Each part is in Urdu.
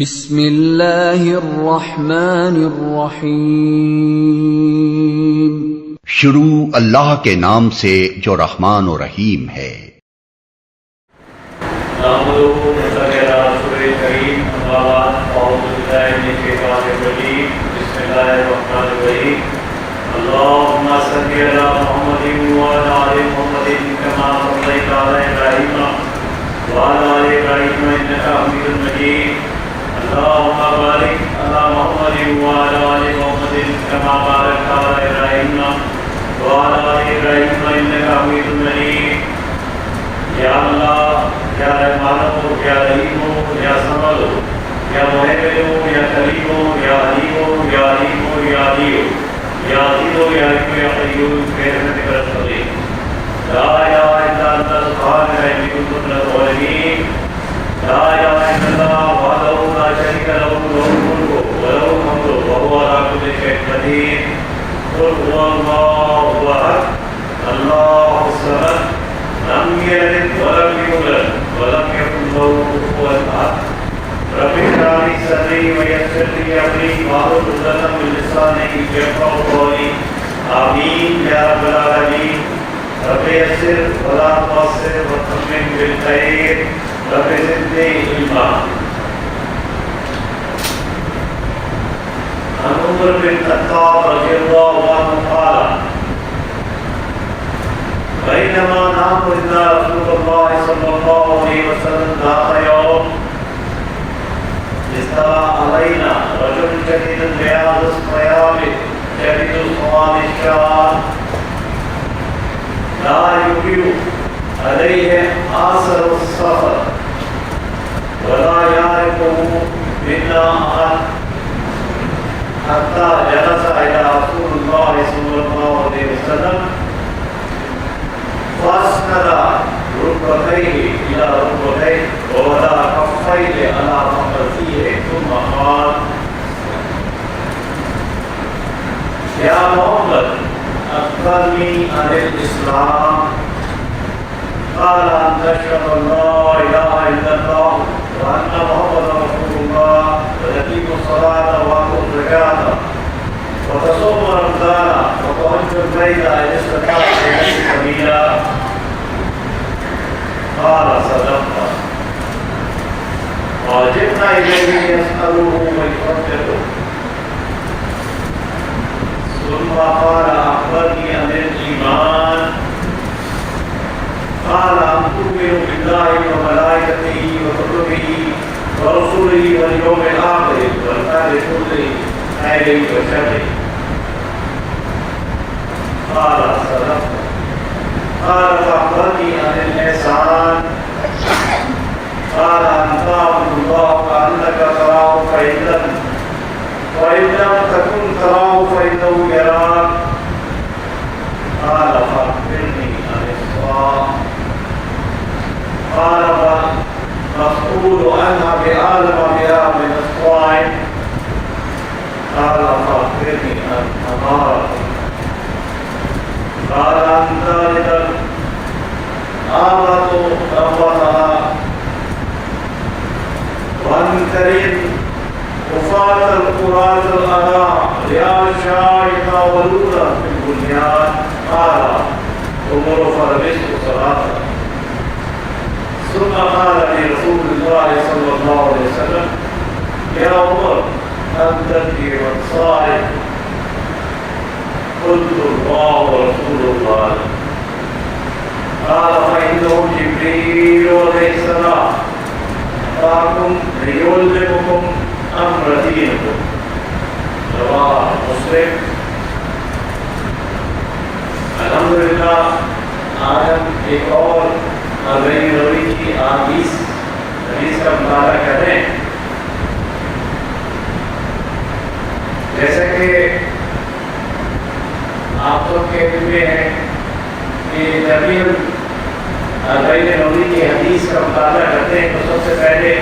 بسم اللہ الرحمن الرحیم۔ شروع اللہ کے نام سے جو رحمان و رحیم ہے۔ اللهم صل على محمد وعلى آل محمد كما صليت على إبراهيم وعلى آل إبراهيم إنك حميد مجيد اللهم بارك على محمد وعلى آل محمد كما باركت على إبراهيم وعلى آل إبراهيم إنك حميد مجيد یا اللہ یا رحمان یا رحیم یا صمد یا مہیمن یا کریم یا علیم یا علیم یا علیو یا عزیز یا حکیم یا قیوم برحمتک نستغیث لا الہ الا انت سبحانک انی کنت من الظالمین لا الہ الا اللہ وحدہ لا شریک لہ لہ الملک ولہ الحمد وہو علی کل شیء قدیر قل هو اللہ احد اللہ الصمد لم یلد ولم یولد ولم یکن له کفوا احد رب اشرح لي صدري ويسر لي امري واحلل عقدة من لساني يفقهوا قولي آمين يا رب العالمين رب يسر ولا تعسر وتمم بالخير رب زدني علما عن عمر بن الخطاب رضي الله عنه قال بينما نحن عند رسول الله صلى الله عليه وسلم ذات يوم استوى علينا رجل شديد البياض الصيام شديد سواد الشعر لا يقيم عليه آثر السفر ولا يعرفه منا أحد حتى جلس إلى رسول الله صلى الله عليه وسلم فاسند ركبتيه إلى ركبتيه ووضع كفيه على فخذيه ثم قال يا محمد أخبرني عن الإسلام قال أن تشهد أن لا إله إلا الله وأن محمدا رسول الله وتقيم الصلاة وتؤتي الزكاة وتصوم رمضان وتحج البيت إن استطعت إليه سبيلا قال صدقت وجئنا إليه يسأله ويصدقه ثم قال أخبرني عن الإيمان قال أن تؤمن بالله وملائكته وكتبه ورسله واليوم الآخر والقدر كله خيره وشره قال صدقت قال فأخبرني عن الإحسان قال أن تعبد الله كأنك تراه فإن لم تكن تراه فإنه يراك قال فأخبرني عن الصلاة قال مسؤول عنها بأعلم بها من الصائم قال فأخبرني عن الأمارة قال أن ذلك الآمة ربها وأن تريد وفاة القرآن الأنام رياء الشائطة ولودا في البنيان قال عمر فلبثت صلاة ثم قال لي رسول الله صلى الله عليه وسلم يا عمر أنت في صائم قلت الله ورسول الله قال فإنه جبريل عليه السلام أتاكم ليعلمكم أمر دينكم رواه مسلم۔ الحمدللہ آج ہم ایک اور اربعین نووی کی حدیث کا مطالعہ کر رہے ہیں۔ جیسا کہ آپ سب کے علم میں ہے کہ جب بھی ہم اربعین نووی کی حدیث کا مطالعہ کرتے ہیں تو سب سے پہلے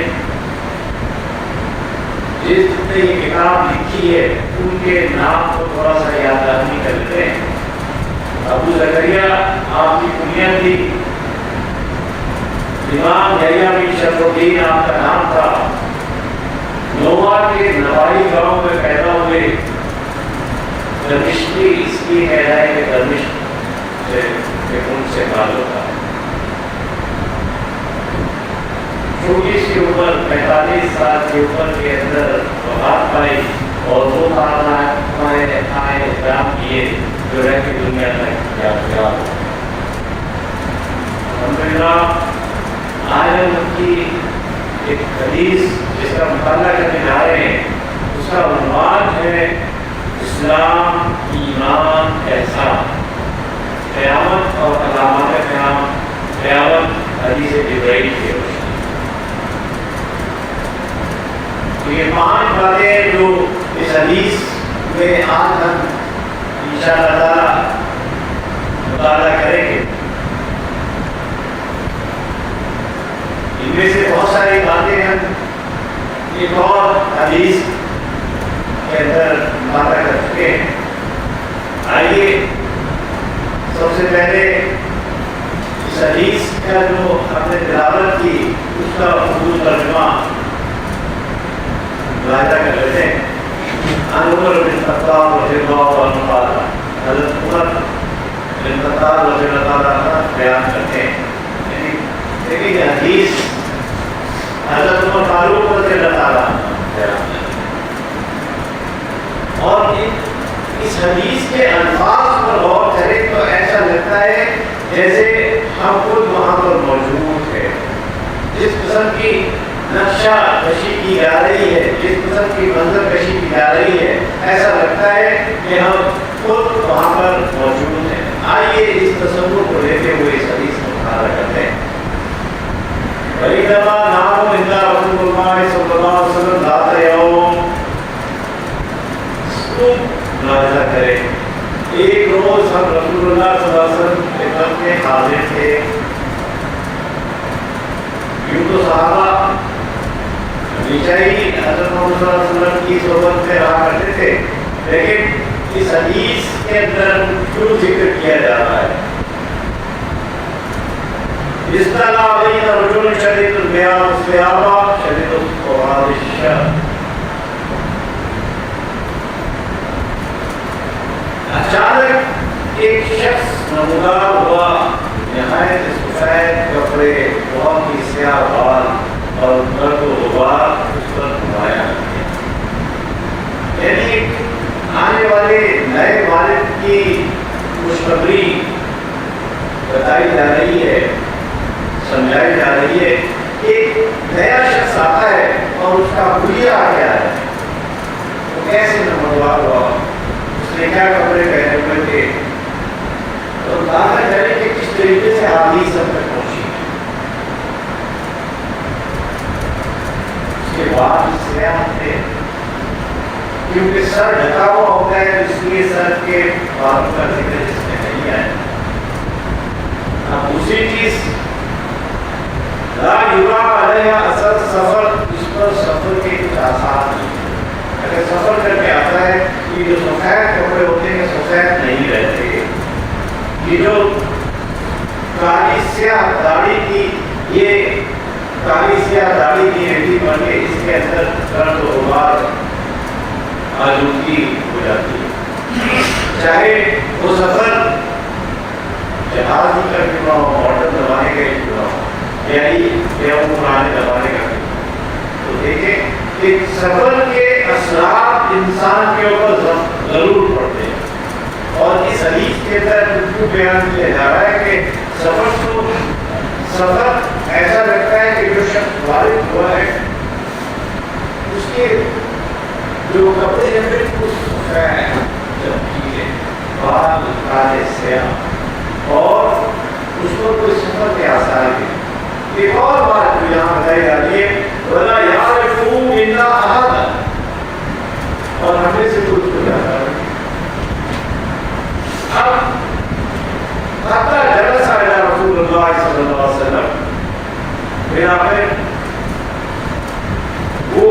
جس نے یہ کتاب لکھی ہے ان کے نام کو تھوڑا سا یاد دہانی کر لیتے ہیں۔ ابو زکریا آپ کی کنیت تھی، امام یحییٰ بن شرف الدین آپ کا نام تھا، چھوٹی سی عمر 45 سال کی عمر کے اندر وفات پائی اور وہ احترام کیے جو رہ کے دنیا میں یاد ہوا. الحمدللہ آج ہم ان کی ایک حدیث جس کا مطالعہ کرنے جا رہے ہیں اس کا عنوان ہے اسلام ایمان احسان. قیامت اور علامات قیامت حدیث جبرائیل کی روشنی. یہ 5 باتیں جو اس حدیث میں آج ہم انشاءاللہ تعالی مطالعہ کریں گے. ان میں سے بہت ساری باتیں ہم ایک اور حدیث کے اندر مطالعہ کر چکے ہیں. آئیے سب سے پہلے اس حدیث کا جو ہم نے تلاوت کی اس کا اردو ترجمہ ملاحظہ کر لیتے ہیں. عمر بن خطاب رضی اللہ عنہ قال حضرت عمر بن خطاب رضی اللہ عنہ بیان کرتے ہیں. لیکن یہ حدیث حضرت عمر فاروق رضی اللہ عنہ بیان کرتے ہیں اور اس حدیث کے الفاظ پر غور کریں تو ایسا لگتا ہے جیسے ہم خود وہاں پر موجود ہیں. جس قسم کی نقشہ کشی کی جا رہی ہے, جس قسم کی منظر کشی کی جا رہی ہے, ایسا لگتا ہے کہ ہم خود وہاں پر موجود ہیں. آئیے اس تصور کو لیتے ہوئے اس حدیث کو مطالعہ کرتے ہیں. بَيْنَمَا نَحْنُ عِنْدَ رَسُولِ اللَّهِ صَلَّى اللَّهُ عَلَيْهِ وسلم ذَاتَ يَوْمٍ. ملاحظہ کریں, ایک روز ہم رسول اللہ صلی اللہ علیہ وسلم کے خدمت میں حاضر تھے. یوں تو صحابہ ہمیشہ ہی حضرت محمد صلی اللہ علیہ وسلم کی صحبت میں رہا کرتے تھے, لیکن اس حدیث کے اندر کیوں ذکر کیا جا رہا ہے؟ اصطلح بین رجل شدید البیاض الثیاب شدید السواد الشعر. اچانک ایک شخص نمودار ہوا, نہایت سفید کپڑے, بہت ہی سیاہ بال اور گرد و غبار اس پر نمایاں ہے. یعنی آنے والے نئے والد کی خوشخبری بتائی جا رہی ہے, سمجھائی جا رہی ہے. ایک نیا شخص آتا ہے اور اس کا حلیہ آ گیا ہے. وہ کیسے نمودار ہوا, اس نے کیا کپڑے پہنے ہوئے تھے, اور اندازہ کریں کہ کس طریقے سے حدیث ہم تک پہنچی. اس کے بعد سیاح تھے, کیونکہ سر ڈھکا ہوا ہوتا ہے اس لیے سر کے باروں کا ذکر اس میں نہیں آیا. اب دوسری چیز, لا یرا علیہ اثر سفر, اس پر سفر کے کچھ آثار نہیں. اگر سفر کر کے آتا ہے یہ جو سفید کپڑے ہوتے ہیں سفید نہیں رہتے. یہ جو کالی سیاہ داڑھی کی, یہ کالی سیاہ داڑھی کی ہڈی بن کے اس کے اندر درد و غبار آلودگی ہو جاتی ہے. چاہے وہ سفر جہاز کا کیوں نہ ہو, ماڈل زمانے کا کیوں نہ ہو, یا وہ پرانے زمانے کا. تو دیکھیں کہ سفر کے اثرات انسان کے اوپر ضرور پڑتے ہیں. اور اس حدیث کے اندر کیوں بیان کیا جا رہا ہے کہ سفر ایسا لگتا ہے کہ جو شخص والد ہوا ہے اس کے جو کپڑے ہیں بالکل سفید چمکیلے, بال کالے سیاہ, اور اس کو کوئی سفر کے آثار ہیں. ایک اور بات جو یہاں بتائی جاتی ہے, وَلَا يَعْرِفُوا إِلَّا أَحَدًا, اور ہمیں سے کچھ ہو جاتا ہے. اب حتی جلس علی رسول اللہ صلی اللہ علیہ وسلم, پھر آخر وہ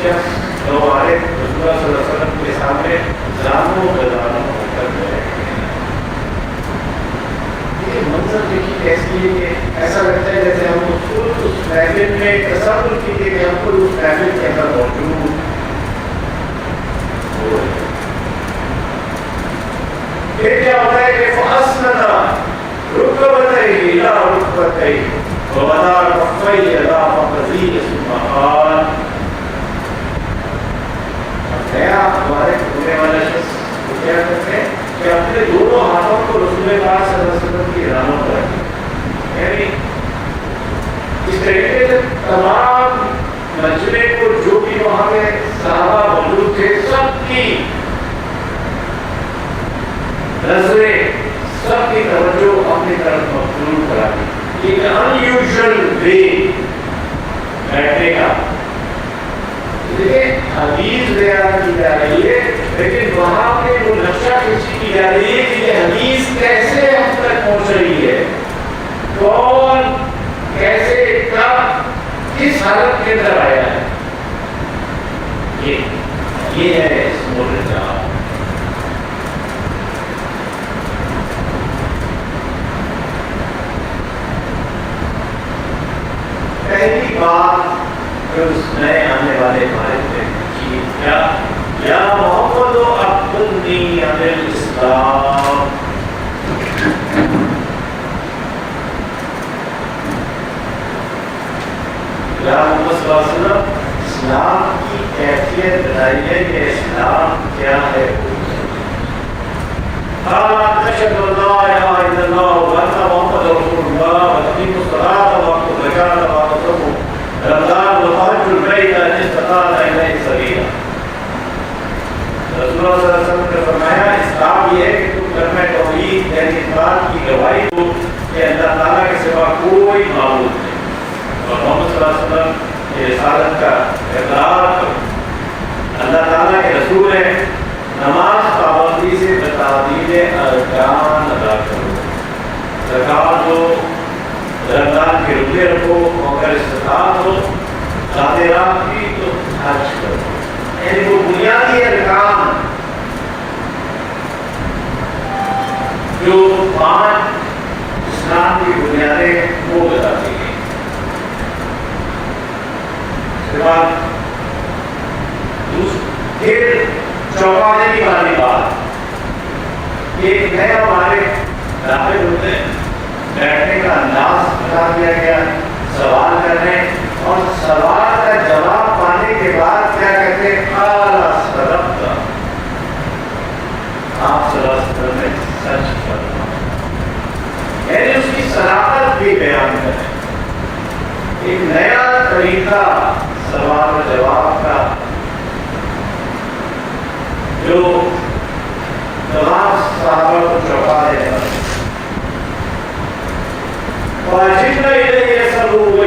شخص جو آئے رسول اللہ صلی اللہ علیہ وسلم کے سامنے زانوں بدانوں ہو کر گئے. یہ منظر دیکھیے کیسی ہے کہ ایسا لگتا ہے جیسے ہم خود اس محفل میں تصور کیجیے کہ ہم خود اس محفل کے اندر موجود ہو رہے ہیں. پھر کیا ہوتا ہے کہ فَأَسْنَدَ رُكْبَتَيْهِ إِلَىٰ رُكْبَتَيْهِ, ووضع كفيه على فخذيه ثم قال گیا ہمارے ہونے والا شخص کیا کرتے ہیں کہ اپنے دونوں ہاتھوں کو رسول پاک صلی اللہ علیہ وسلم کی علامت رکھیں، یعنی اس طریقے سے تمام مجمع کو جو بھی وہاں پہ صحابہ موجود تھے سب کی نظریں، سب کی توجہ اپنی طرف مبذول کرا دی۔ ایک ان یوزول وے بیٹھنے کا، دیکھیں حدیث بیان کی جا رہی ہے لیکن وہاں پہ وہ نقشہ کھینچی کی جا رہی ہے کہ یہ حدیث کیسے ہم تک پہنچ رہی ہے، کون کیسے کب کس حالت کے اندر آیا ہے، یہ ہے اس مورد کا۔ پہلی بات جو اس نئے آنے والے بھارت میں کی کیا یا محمد و اخبرنی عن الاسلام، یا محمد صلی اللہ علیہ وسلم اسلام کی کیفیت بتائیے کہ اسلام کیا ہے۔ أشهد أن لا إله إلا الله وأن محمدا رسول الله وأقيموا الصلاة وآتوا الزكاة وأطيعوا رمضان وحج البيت إن استطعتم إليه سبيلا۔ رسول اللہ صلی اللہ علیہ وسلم نے فرمایا اسلام یہ ہے کہ تم کلمہ توحید یعنی اس بات کی گواہی دو کہ اللہ تعالیٰ کے سوا کوئی معبود نہیں، اور محمد صلی اللہ علیہ وسلم کی رسالت کا اقرار کرو، اللہ تعالیٰ کے رسول ہیں، نماز پابندی سے بتعدیل ارکان ادا کرو، زکوٰۃ دو، رمضان کے روزے رکھو، اگر استطاعت ہو صادرات کی تو حج کرو، یعنی وہ بنیادی ارکان جو 5 اسلام کی بنیادیں وہ بتاتی ہیں۔ اس کے بعد پھر چوکانے کی والی بات، ایک نئے ہمارے داخل ہوتے ہیں، بیٹھنے کا انداز بتا دیا گیا، سوال کرنے اور سوال کا جواب پانے کے بعد کیا کہتے ہیں، صدقت، آپ صلی اللہ علیہ وسلم نے سچ فرمایا، یعنی اس کی صداقت بھی بیان کریں، ایک نیا طریقہ سوال و جواب کا جو تمام صحابہ کو چوکا دے گا۔ واجب یہ سب وہ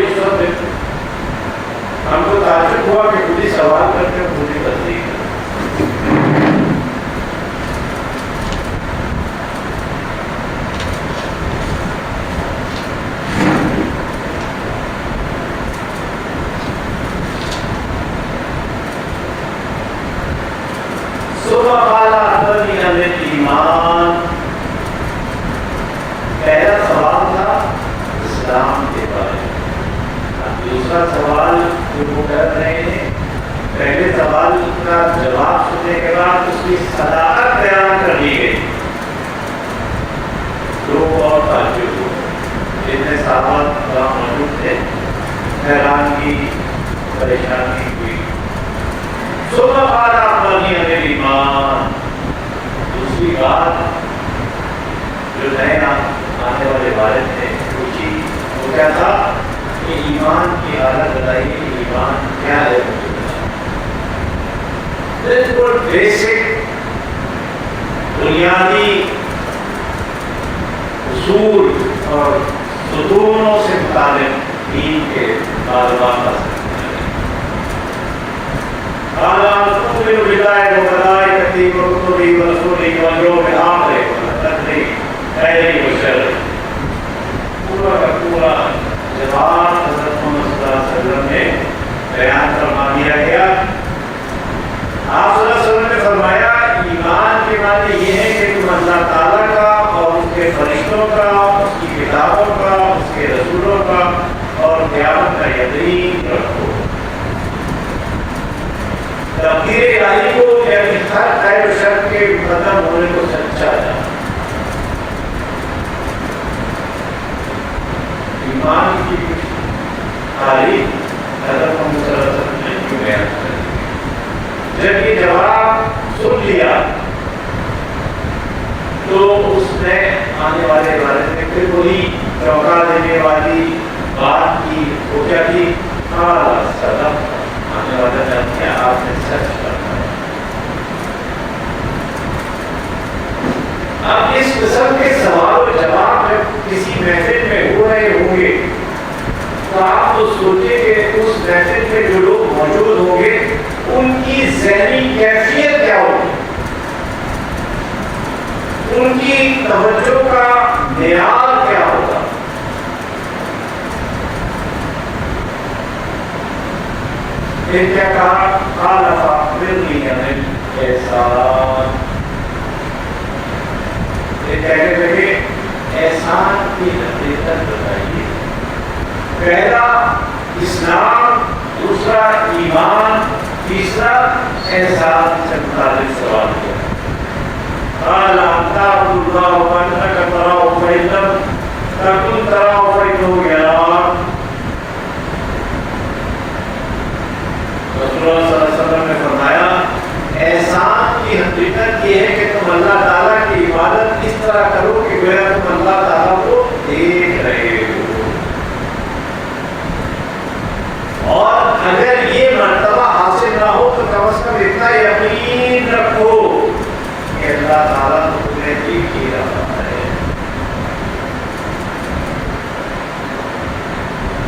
ہم کو تعجب ہوا کہ خود ہی سوال کرتے ہیں، خود ہی تصدیق کرتے ایمان۔ پہلا سوال تھا اسلام کے بارے میں، دوسرا سوال جو وہ کر رہے ہیں، پہلے سوال کا جواب سننے کے بعد اس کی صداقت بیان کر دی گئی، لوگ اور تعجب ہوئے، جتنے صحابہ موجود تھے حیرانگی پریشانی ہوئی۔ ثم قال أخبرني عن الإيمان، دوسری بات جو نئے آنے والے والد نے پوچھی وہ کیا تھا کہ ایمان کی حالت بتائیے کہ ایمان کیا ہے، بالکل بیسک بنیادی اصول اور ستونوں سے متعلق دین کے معلومات حاصل۔ قال تؤمن بالله وملائكته وكتبه ورسله واليوم الآخر والقدر خيره وشره۔ پورا کا پورا جواب حضرت محمد صلی اللہ علیہ وسلم نے بیان فرما دیا گیا۔ آپ صلی اللہ علیہ وسلم نے فرمایا ایمان کے معنی یہ ہے کہ تم اللہ تعالیٰ کا اور اس کے فرشتوں کا، اس کی کتابوں کا، اس کے رسولوں کا اور قیامت کا یقین رکھو۔ تقدیر الہی کو یعنی ہر خیر و شر کے ختم ہونے کو سچا جانا۔ ایمان کی خالی حضرت محمد صلی اللہ علیہ وسلم نے کیوں بیان کر دیا؟ جب یہ جواب سن لیا تو اس نے آنے والے بارے میں پھر وہی چونکا دینے والی بات کی. وہ کیا کی؟ صدق. آنے والا جانتے ہیں آپ نے سچ کرنا ہے. اب اس قسم کے سوال و جواب جب کسی محفل میں ہو رہے ہوں گے تو آپ تو سوچیں کہ اس محفل میں جو لوگ موجود ہوں گے ان کی ذہنی کیفیت کیا ہوگی، ان کی توجہ کا معیار کیا ہوگا. پھر کیا کہا؟ قال فاخبرنی عن الاحسان. یہ کہنے لگے احسان کی حقیقت بتائیے. پہلا اسلام، دوسرا ایمان، تیسرا احسان سے متعلق سوال کیا. قال ان تعبد الله وانك تراه فإن لم تكن تراه فإنه يراك. رسول اللہ صلی اللہ علیہ وسلم نے فرمایا احسان کی حقیقت یہ ہے کہ تم اللہ تعالیٰ کی عبادت اس طرح کرو کہ گویا تم اللہ تعالیٰ کو دیکھ رہے ہو. اور اگر یہ مرتبہ حاصل نہ ہو تو کم از کم اتنا یقین رکھو کہ اللہ تعالیٰ تو تمہیں دیکھ ہی رہا ہے.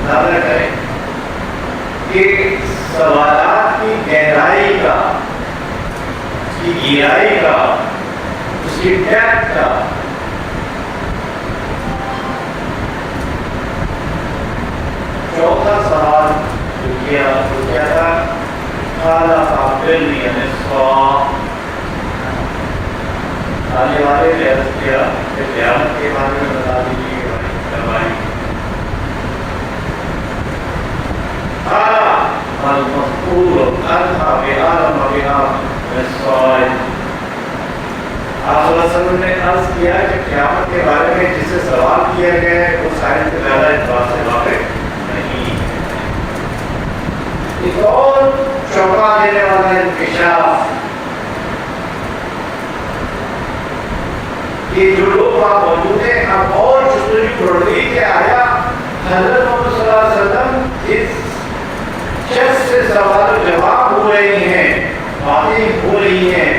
نظر کریں کہ سوالات کی گہرائی کا، اس کی گہرائی کا، اس کی ڈیپتھ کا چوتھا سوال جو کیا تھا قال فاخبرنی عن الساعة. آنے والے نے عرض کیا کہ قیامت کے بارے میں بتا دیجیے بھائی. المذکور انہا بعالم بها من السائل. آپ صلی اللہ علیہ وسلم نے عرض کیا کہ قیامت کے بارے میں جسے سوال کیا گیا ہے وہ سائل سے زیادہ اس بات سے واقف نہیں. ایک اور چونکا دینے والا انکشاف کہ جو لوگ وہاں موجود ہیں اب اور جستجو بڑھ گئی کہ آیا حضرت محمد صلی اللہ علیہ وسلم جس شخص سے سوال و جواب ہو رہی ہیں، باتیں ہو رہی ہیں،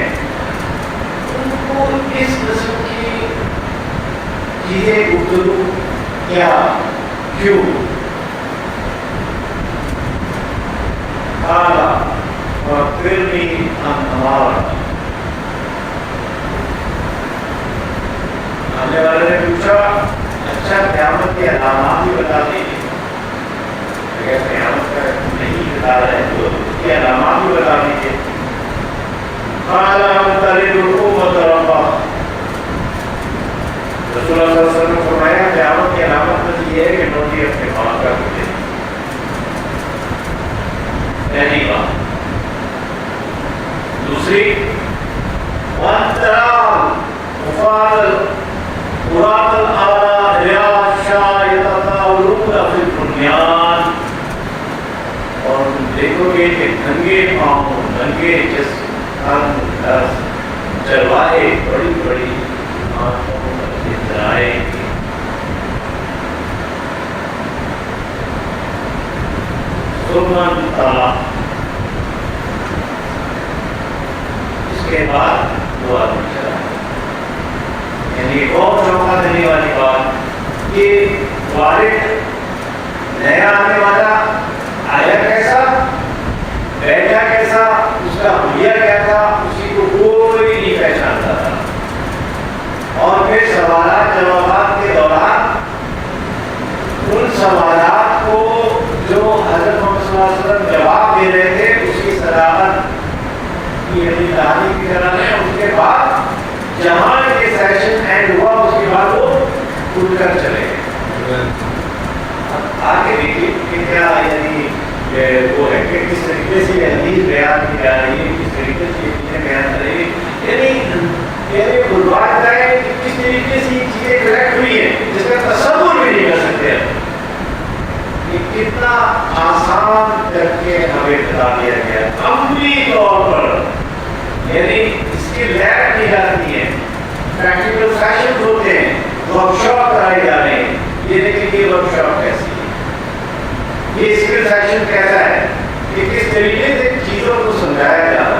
ان کو اس قسم کی چیزیں گفتگو کیا کیوں؟ قال فاخبرنی عن امارۃ. آنے والے نے پوچھا اچھا قیامت کے علامات بھی بتا دیجیے. اگر قیامت کا نہیں بتا رہے تو اس کے علامات بھی بتا دیجیے. قال ان تلد الامة ربها. رسول اللہ صلی اللہ علیہ وسلم نے فرمایا قیامت کی علامت میں یہ ہے کہ نوٹی اپنے باپ کا پوچھے. پہلی بات. دوسری وَانْتَرَى مُفَاضَلْ قُرَاتَ الْآلَى رِعَاشَا يَتَطَاوَلُونَ فِي الْبُنْيَانِ. اور تم دیکھو گے کہ ننگے پاؤں، ننگے جسم، چروائے بڑی بڑی آنکھوں پر اترائے گی. سمن تلا. اس کے بعد دو آدمی چلا. یعنی ایک اور چوکا دینے والی بات کہ والد نیا آنے والا آیا کیسا، بیٹھا کیسا، اس کا حلیہ کیا تھا، اسی کو کوئی نہیں پہچانتا تھا. اور پھر سوالات جوابات کے دوران ان سوالات کو جو حضرت محمد صلی اللہ علیہ وسلم جواب دے رہے تھے اس کی صداقت کی یعنی کہانی کی طرح ہے. اس کے بعد جہاں یہ سیشن اینڈ ہوا اس کے بعد وہ اٹھ کر چلے گئے. آگے دیکھیے کہ کیا یعنی وہ ہے کہ کس طریقے سے یہ حدیث بیان کی جا رہی ہے، کس طریقے سے یہ چیزیں بیان کر رہی ہے. یعنی بلوات ہے کہ کس طریقے سے یہ چیزیں کریکٹ ہوئی ہیں جس کا تصور بھی نہیں کر سکتے. کہ کتنا آسان کر کے ہمیں بتا دیا گیا عملی طور پر، یعنی اس کی لیب کی جاتی ہے، پریکٹیکل سیشن ہوتے ہیں، ورک شاپ کرائے جا رہے ہیں. یہ دیکھیں یہ ورک شاپ کیسی ہے، یہ اسکل سیشن کیسا ہے کہ کس طریقے سے چیزوں کو سمجھایا جا رہا ہے.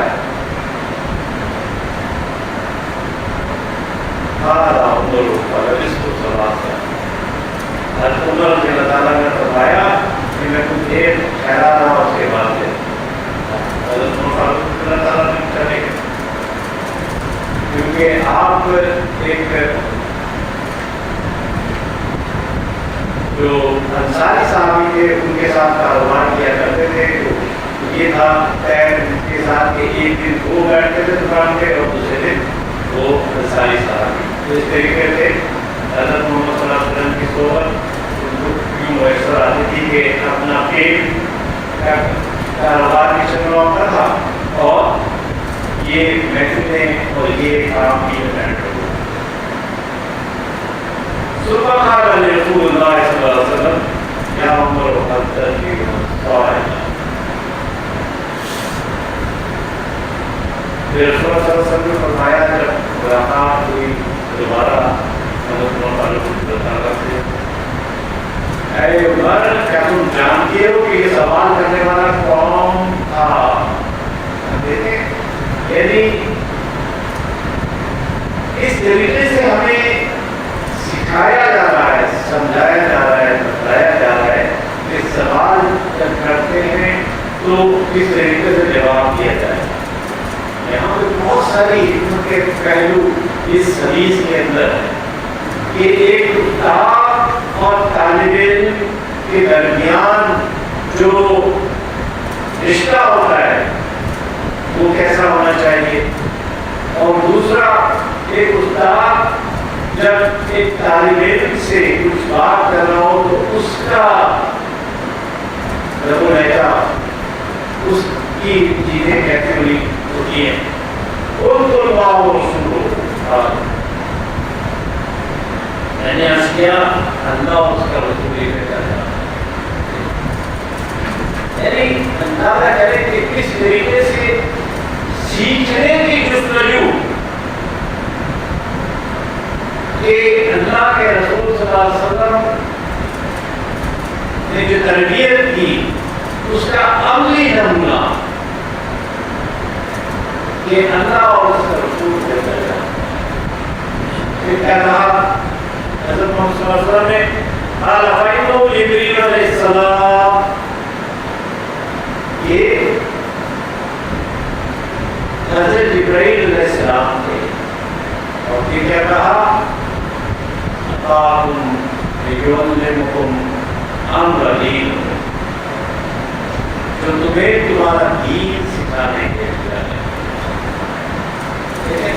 عمر رضی اللہ تعالیٰ نے فرمایا کہ میں کچھ دیر ٹھہرا رہا اس کے بعد حضرت عمر فاروق اللہ تعالیٰ نے چلے گئے، کیونکہ آپ ایک جو انصاری صحابی تھے ان کے ساتھ کاروبار کیا کرتے تھے. یہ تھا پیر کے ساتھ کہ ایک دن وہ بیٹھتے تھے دکان پہ اور دوسرے دن وہ انصاری صحابی. تو اس طریقے سے حضرت محمد صلی اللہ علیہ وسلم کی صحبت یوں میسر آتی تھی کہ اپنا پیٹ کاروبار کی شکل ہوتا تھا اور یہ محفلیں اور یہ کام بھی بیٹھ رہے. صبح قال رسول اللہ صلی اللہ علیہ وسلم یا عمر قد تجیب صاحب. پھر رسول اللہ صلی اللہ علیہ وسلم نے فرمایا جب ملاقات ہوئی دوبارہ حضرت عمر فاروق رضی اللہ سے، اے عمر کیا تم جانتے ہو کہ یہ سوال کرنے والا کون تھا؟ دیکھیں یعنی اس طریقے سے ہمیں سکھایا جا رہا ہے، سمجھایا جا رہا ہے، بتایا جا رہا ہے کہ سوال جب کرتے ہیں تو کس طریقے سے جواب دیا جائے. یہاں پہ بہت ساری حکمت کے پہلو اس حدیث کے اندر ہے کہ ایک استاد اور طالب علم کے درمیان جو رشتہ ہوتا ہے وہ کیسا ہونا چاہیے، اور دوسرا ایک استاد جب ایک طالب علم سے کچھ بات کر رہا ہو تو اس کا لہجہ، اس کی چیزیں کیسے ہوتی ہیں. ان کو سنو میں نے عرض کیا اللہ اور اس کا رسول ہی کہتا ہے. یعنی اندازہ کریں کہ کس طریقے سے سیکھنے کی جستجو کہ اللہ کے رسول صلی اللہ علیہ وسلم نے جو تربیت کی اس کا عملی نمونہ کہ اللہ اور اس کا رسول کہتا ہے. پھر کیا کہا حضرت محمد صلی اللہ علیہ وسلم نے قال فإنه جبريل علیہ السلام، یہ حضرت جبرائیل علیہ السلام تھے. اور پھر کیا کہا اتاکم لیعلمکم امر دینکم، جو تمہیں تمہارا دین سکھانے کے لیے ہے.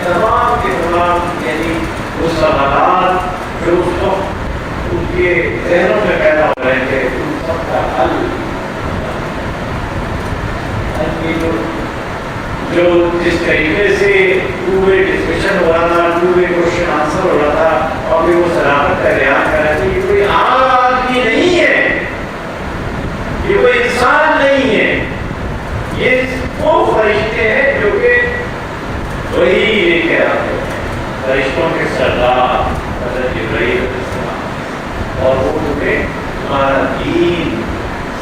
تمام کے تمام یعنی وہ سوالات جو اس وقت ان کے ذہنوں میں پیدا ہو رہے تھے ان سب کا حل جو جس طریقے سے پورے ڈسکشن ہو رہا تھا، پورے کوشچن آنسر ہو رہا تھا، اور بھی وہ صداقت کا بیان کر رہے تھے. یہ کوئی عام آدمی نہیں ہے، یہ کوئی انسان نہیں ہے، یہ وہ فرشتے ہیں جو کہ وہی لے کے آتے ہیں، فرشتوں کے سردار حضرت جبرائیل علیہ السلام، اور وہ تمہیں تمہارا دین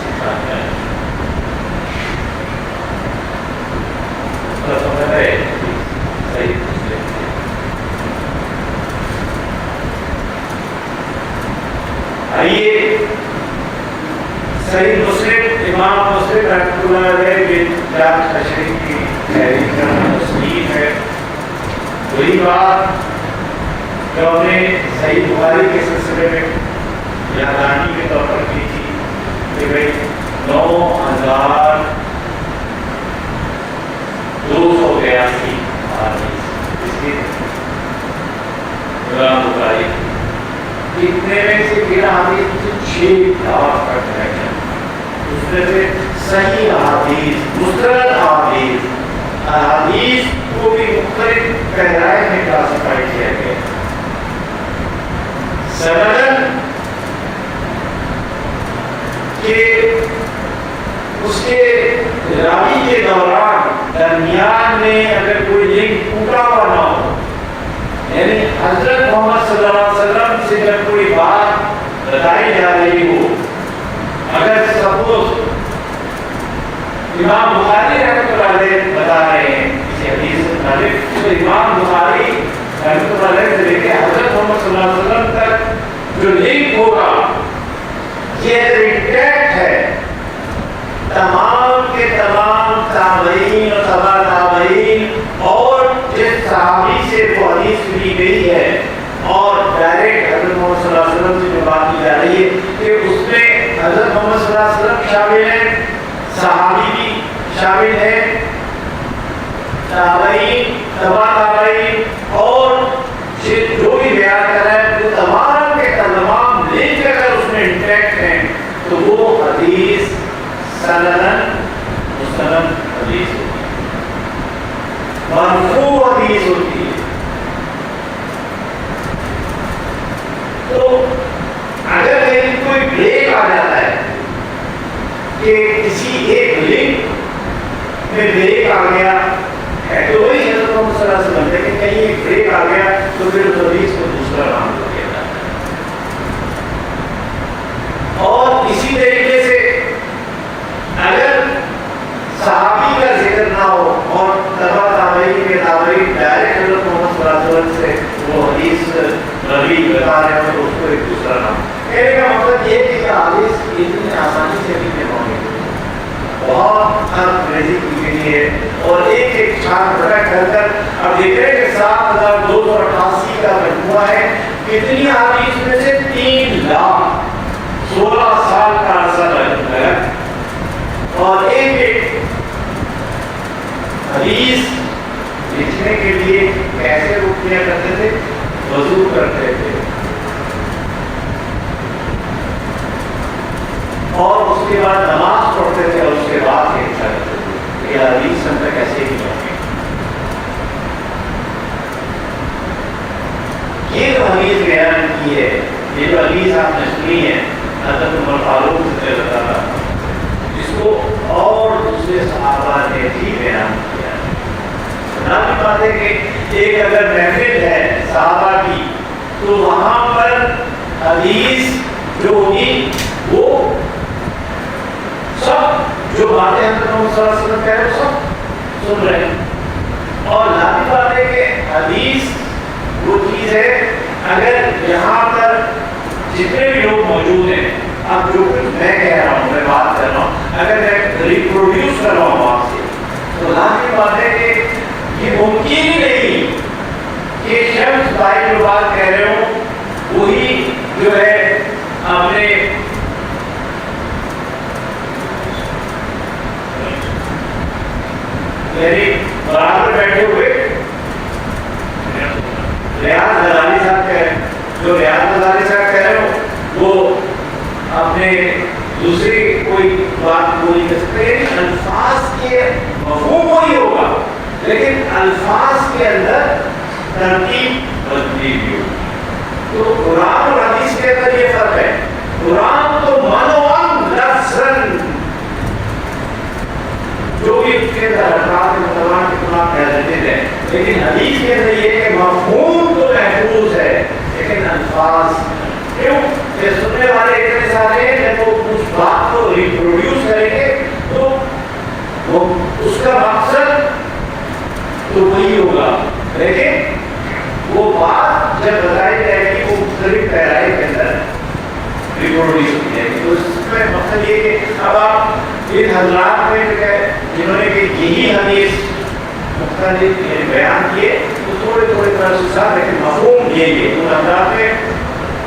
سکھاتا ہے. آئیے صحیح مسلم امام مسلم رحمۃ اللہ علیہ کے جامع شریف کی تحریر کا تصنیف ہے. وہی بات جو ہم نے صحیح بخاری کے سلسلے میں یادداشت کے طور پر کی تھی کہ بھائی 9282 حدیث اس کی امام بخاری اتنے میں سے گنا حدیث 6 دعوت کرتے ہیں. اس میں سے صحیح حدیث، مستند حدیث، حدیث کو بھی مختلف گہرائی میں کلاسیفائی کیا گیا. سندن کہ اس کے راوی کے درمیان میں اگر کوئی لنک ٹوٹا ہوا نہ ہو، یعنی حضرت محمد صلی اللہ علیہ وسلم سے جب کوئی بات بتائی جا رہی ہو، اگر سپوز امام بخاری رحمۃ اللہ علیہ بتا رہے ہیں کسی حدیث سے متعلق، تو امام بخاری رحمۃ اللہ علیہ سے لے کے حضرت محمد صلی اللہ علیہ وسلم تک جو لنک ہوگا یہ انٹیکٹ ہے، تمام کے تمام تابعین اور تبع تابعین اور جس صحابی سے وہ حدیث لی گئی ہے اور ڈائریکٹ حضرت محمد صلی اللہ علیہ وسلم سے جو بات کی جا رہی ہے کہ اس میں حضرت محمد صلی اللہ علیہ وسلم شامل ہیں، صحابی بھی شامل ہیں، تابعین تبع تابعین اور جو بھی بیان کر رہا ہے وہ تمام کے تمام لنک اگر اس میں انٹیکٹ ہیں تو وہ حدیث سندن مستند حدیث ہوتی ہے، مرفوع حدیث ہوتی ہے۔ تو اگر کہیں کوئی بریک آ جاتا ہے کہ کسی ایک لنک میں بریک آ گیا ہے تو وہی حضرت محمد صلی اللہ علیہ وسلم، لیکن کہیں ایک بریک آ گیا تو پھر اس حدیث کو دوسرا نام دیا جاتا ہے۔ اور اسی طریقے سے اگر صحابی کا ذکر نہ ہو اور تبع تابعین کے تابعین ڈائریکٹ حضرت محمد صلی اللہ علیہ وسلم سے وہ حدیث روی بتا رہے ہیں تو اس کو ایک دوسرا نام۔ کہنے کا مطلب یہ ہے کہ حدیث اتنی آسانی سے نہیں لے پاؤں گے، بہت انگریزی کی گئی ہے اور ایک ایک چھان بڑا کر کر اب دیکھ رہے ہیں کہ 7288 کا مجموعہ ہے، کتنی حدیث میں سے 3,16,000 سال کا عرصہ لگا اور ایک ایک حدیث لکھنے کے لیے کیسے وہ کیا کرتے تھے، وضو کرتے تھے اور اس کے بعد نماز پڑھتے تھے اور اس کے بعد یہ اچھا کرتے تھے، یہ حدیث ہم تک ایسے ہی ہوں گے۔ یہ جو حدیث بیان کی ہے، یہ جو حدیث آپ نے سنی ہے حضرت عمر فاروق سے بتانا، جس کو اور دوسرے صحابہ نے بھی بیان کیا ہے۔ سنانی بات ہے کہ ایک اگر محفل ہے صحابہ کی تو وہاں پر حدیث جو ہوگی وہ سب جو باتیں حضرت محمد صلی اللہ علیہ وسلم کہہ رہے ہیں سب سن رہے ہیں۔ اور لازمی بات ہے کہ حدیث وہ چیز ہے اگر یہاں پر جتنے بھی لوگ موجود ہیں، اب جو کچھ میں کہہ رہا ہوں، میں بات کر رہا ہوں، اگر میں ریپروڈیوس کر رہا ہوں آپ سے تو لازمی بات ہے کہ یہ ممکن ہی نہیں کہ شخص بھائی جو بات کہہ رہے ہوں وہی جو ہے اپنے یعنی برابر بیٹھے ہوئے ریاض غزالی صاحب کہہ رہے ہیں، جو ریاض غزالی صاحب کہہ رہے ہو وہ اپنے دوسری کوئی بات وہ نہیں کر سکتے، الفاظ کے مفہوم وہی ہوگا لیکن الفاظ کے اندر ترتیب بدلی بھی ہوگی۔ تو قرآن اور حدیث کے اندر یہ فرق ہے، قرآن تو منوان لفظاً جو بھی اس کے درکات مسلمان کے خلاف حضرت ہے، لیکن حدیث کے اندر یہ کہ مفہوم تو محفوظ ہے لیکن الفاظ کیوں کہ سننے والے اتنے سارے ہیں، جب وہ اس بات کو ریپروڈیوس کریں گے تو وہ اس کا مقصد تو وہی ہوگا، لیکن وہ بات جب بتائی جائے گی وہ مختلف گہرائی کے اندر ریپروڈیوس کی جائے گی۔ تو اس میں مقصد یہ کہ اب آپ ان حضرات میں جنہوں نے کہ یہی حدیث مختلف بیان کیے تو تھوڑے تھوڑے طرح سے ساتھ، لیکن مفہوم یہی ہے۔ ان حضرات میں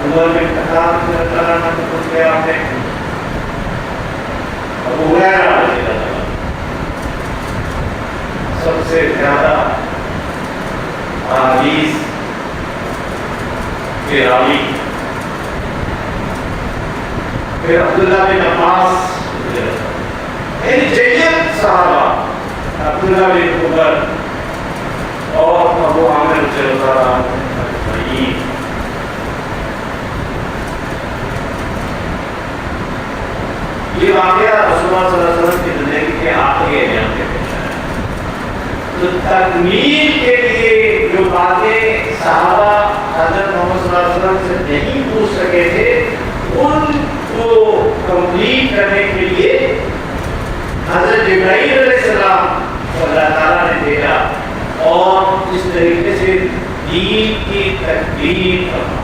عمر بن خطاب رضی اللہ عنہ کو پوچھ لیا آپ نے، ابو ہریرہ رضی اللہ عنہ سب سے زیادہ احادیث کے راوی، پھر عبداللہ بن عباس یعنی جیت صحابہ، عبداللہ بن عمر اور ابو عامر رضی اللہ عنہ اجمعین۔ یہ واقعہ رسول اللہ صلی اللہ علیہ وسلم کی زندگی کے آخری ایام کے پیش آیا. تو تکمیل کے لیے جو باتیں صحابہ حضرت محمد صلی اللہ علیہ وسلم سے نہیں پوچھ سکے تھے ان کو کمپلیٹ کرنے کے لیے حضرت جبرائیل علیہ السلام کو اللہ تعالیٰ نے بھیجا اور اس طریقے سے دین کی تکمیل فرمائی.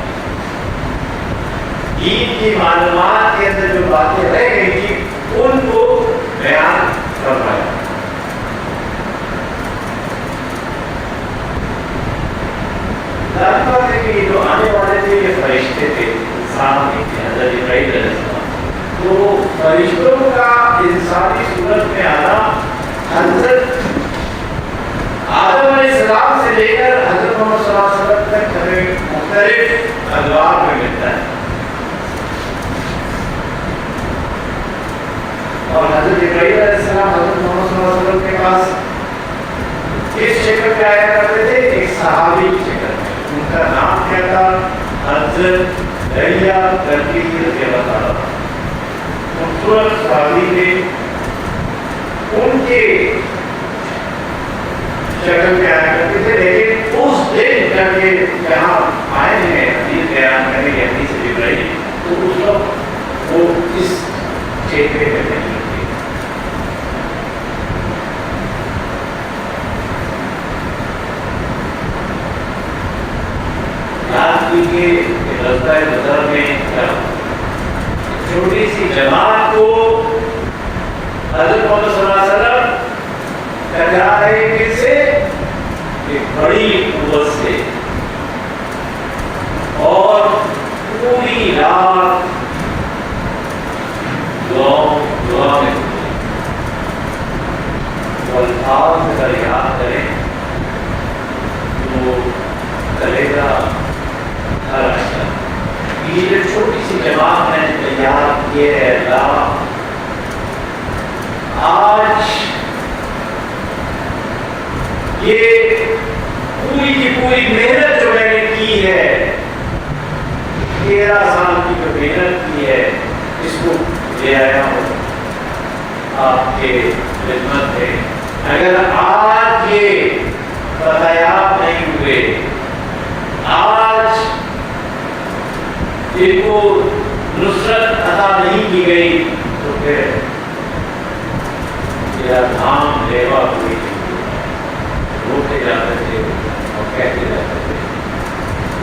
دین کی معلومات کے اندر جو باتیں رہ گئی تھی ان کو بیان فرمایا. ظاہر ہے کہ یہ جو آنے والے تھے یہ فرشتے تھے، انسان نہیں تھے. حضرت جبرائیل علیہ السلام تو فرشتوں کا انسانی صورت میں آنا حضرت آدم علیہ السلام سے لے کر حضرت محمد صلی اللہ علیہ وسلم تک ہمیں مختلف ادوار میں ملتا ہے. اور حضرت جبرائیل علیہ السلام حضرت محمد صلی اللہ علیہ وسلم کے پاس کس شکل میں آیا کرتے تھے؟ ایک صحابی کی شکل میں. ان کا نام کیا تھا؟ حضرت دہیا کرتی رضی اللہ تعالیٰ. خوبصورت صحابی تھے. ان کے شکل میں آیا کرتے تھے، لیکن اس دن جب یہ یہاں آئے ہیں حدیث بیان کرنے کی حدیث جبرائیل، تو اس وقت وہ اس چہرے میں نہیں تھے. یاد کیجیے کہ رستہ بدر میں چھوٹی سی جماعت کو حضرت محمد صلی اللہ علیہ وسلم ٹکرا رہے کس سے؟ ایک بڑی قوت سے. اور پوری رات دعا میں الفاظ اگر یاد کریں تو کرے گا ہر اچھا. یہ جو چھوٹی سی جماعت میں تیار کیے ہے اللہ، آج یہ پوری کی پوری محنت جو میں نے کی ہے، 13 سال کی جو محنت کی ہے، اس کو لے آیا ہوں آپ کے خدمت میں. اگر آج یہ فتحیاب نہیں ہوئے، آج ان کو نصرت عطا نہیں کی گئی، تو پھر یہ دھام لیوا ہوئی روکتے جاتے تھے اور کہتے جاتے تھے.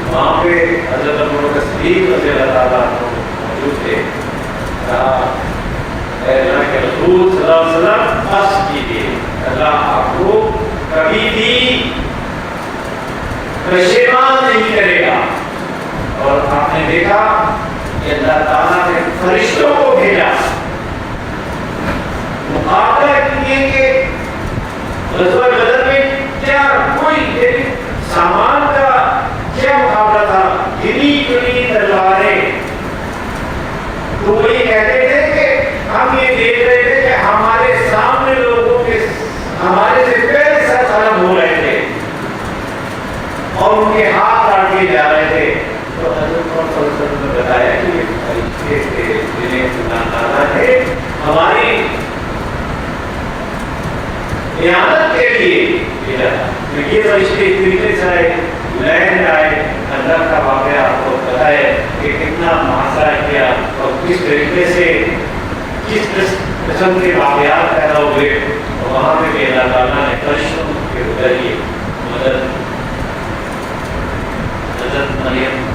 وہاں پہ حضرت ابوبکر صدیق رضی اللہ تعالیٰ موجود تھے. کہا اے اللہ کے رسول صلی اللہ علیہ وسلم بس کیجیے، اللہ آپ کو کبھی بھی پشیمان نہیں کرے گا. اور آپ نے دیکھا کہ اللہ تعالیٰ نے فرشتوں کو بھیجا مقابلہ کیے کہ غزوہ بدر میں کیا کوئی سامان کا کیا مقابلہ تھا، گنی چنی تلواریں. تو وہ یہ کہتے تھے کہ ہم یہ دیکھ رہے تھے کہ ہمارے سامنے لوگوں کے ہمارے سے پیر سر قلم ہو رہے تھے اور ان کے ہاتھ کاٹ دیے جا رہے تھے. تو حضرت محمد صلی اللہ علیہ وسلم نے بتایا کہ یہ فرشتے تھے جنہیں اللہ تعالیٰ نے ہماری اعانت کے لیے بھیجا. یہ فرشتے اس طریقے سے آئے، لین آئے. اللہ کا واقعہ آپ کو پتا ہے کہ کتنا محاصرہ کیا اور کس طریقے سے کس قسم کے واقعات پیدا ہوئے. اور وہاں پہ بھی اللہ تعالیٰ نے فرشتوں کے ذریعے مدد. حضرت مریم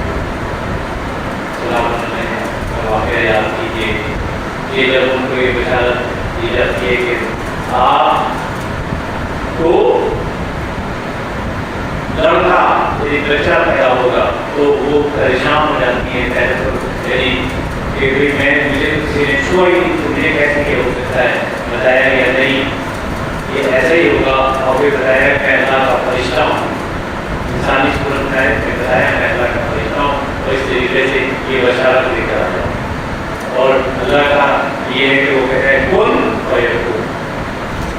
سلام علیہ واقعہ یاد کیجیے کہ جب ان کو یہ بشارت دی جاتی ہے کہ آپ کو لڑکا ایک بچہ پیدا ہوگا، تو وہ پریشان ہو جاتی ہے. یعنی کہ مجھے کسی نے چھوڑ ہی تو مجھے کیسے یہ ہو سکتا ہے. بتایا یا نہیں یہ ایسے ہی ہوگا. اور پھر بتایا کہ اللہ کا فرشتہ ہوں، انسانی صورت میں بتایا میں اللہ کا فرشتہ ہوں. اور اس طریقے سے یہ بشارت لے کر آتا ہے. اور اللہ کا یہ ہے کہ وہ کہتا ہے کن فیکون،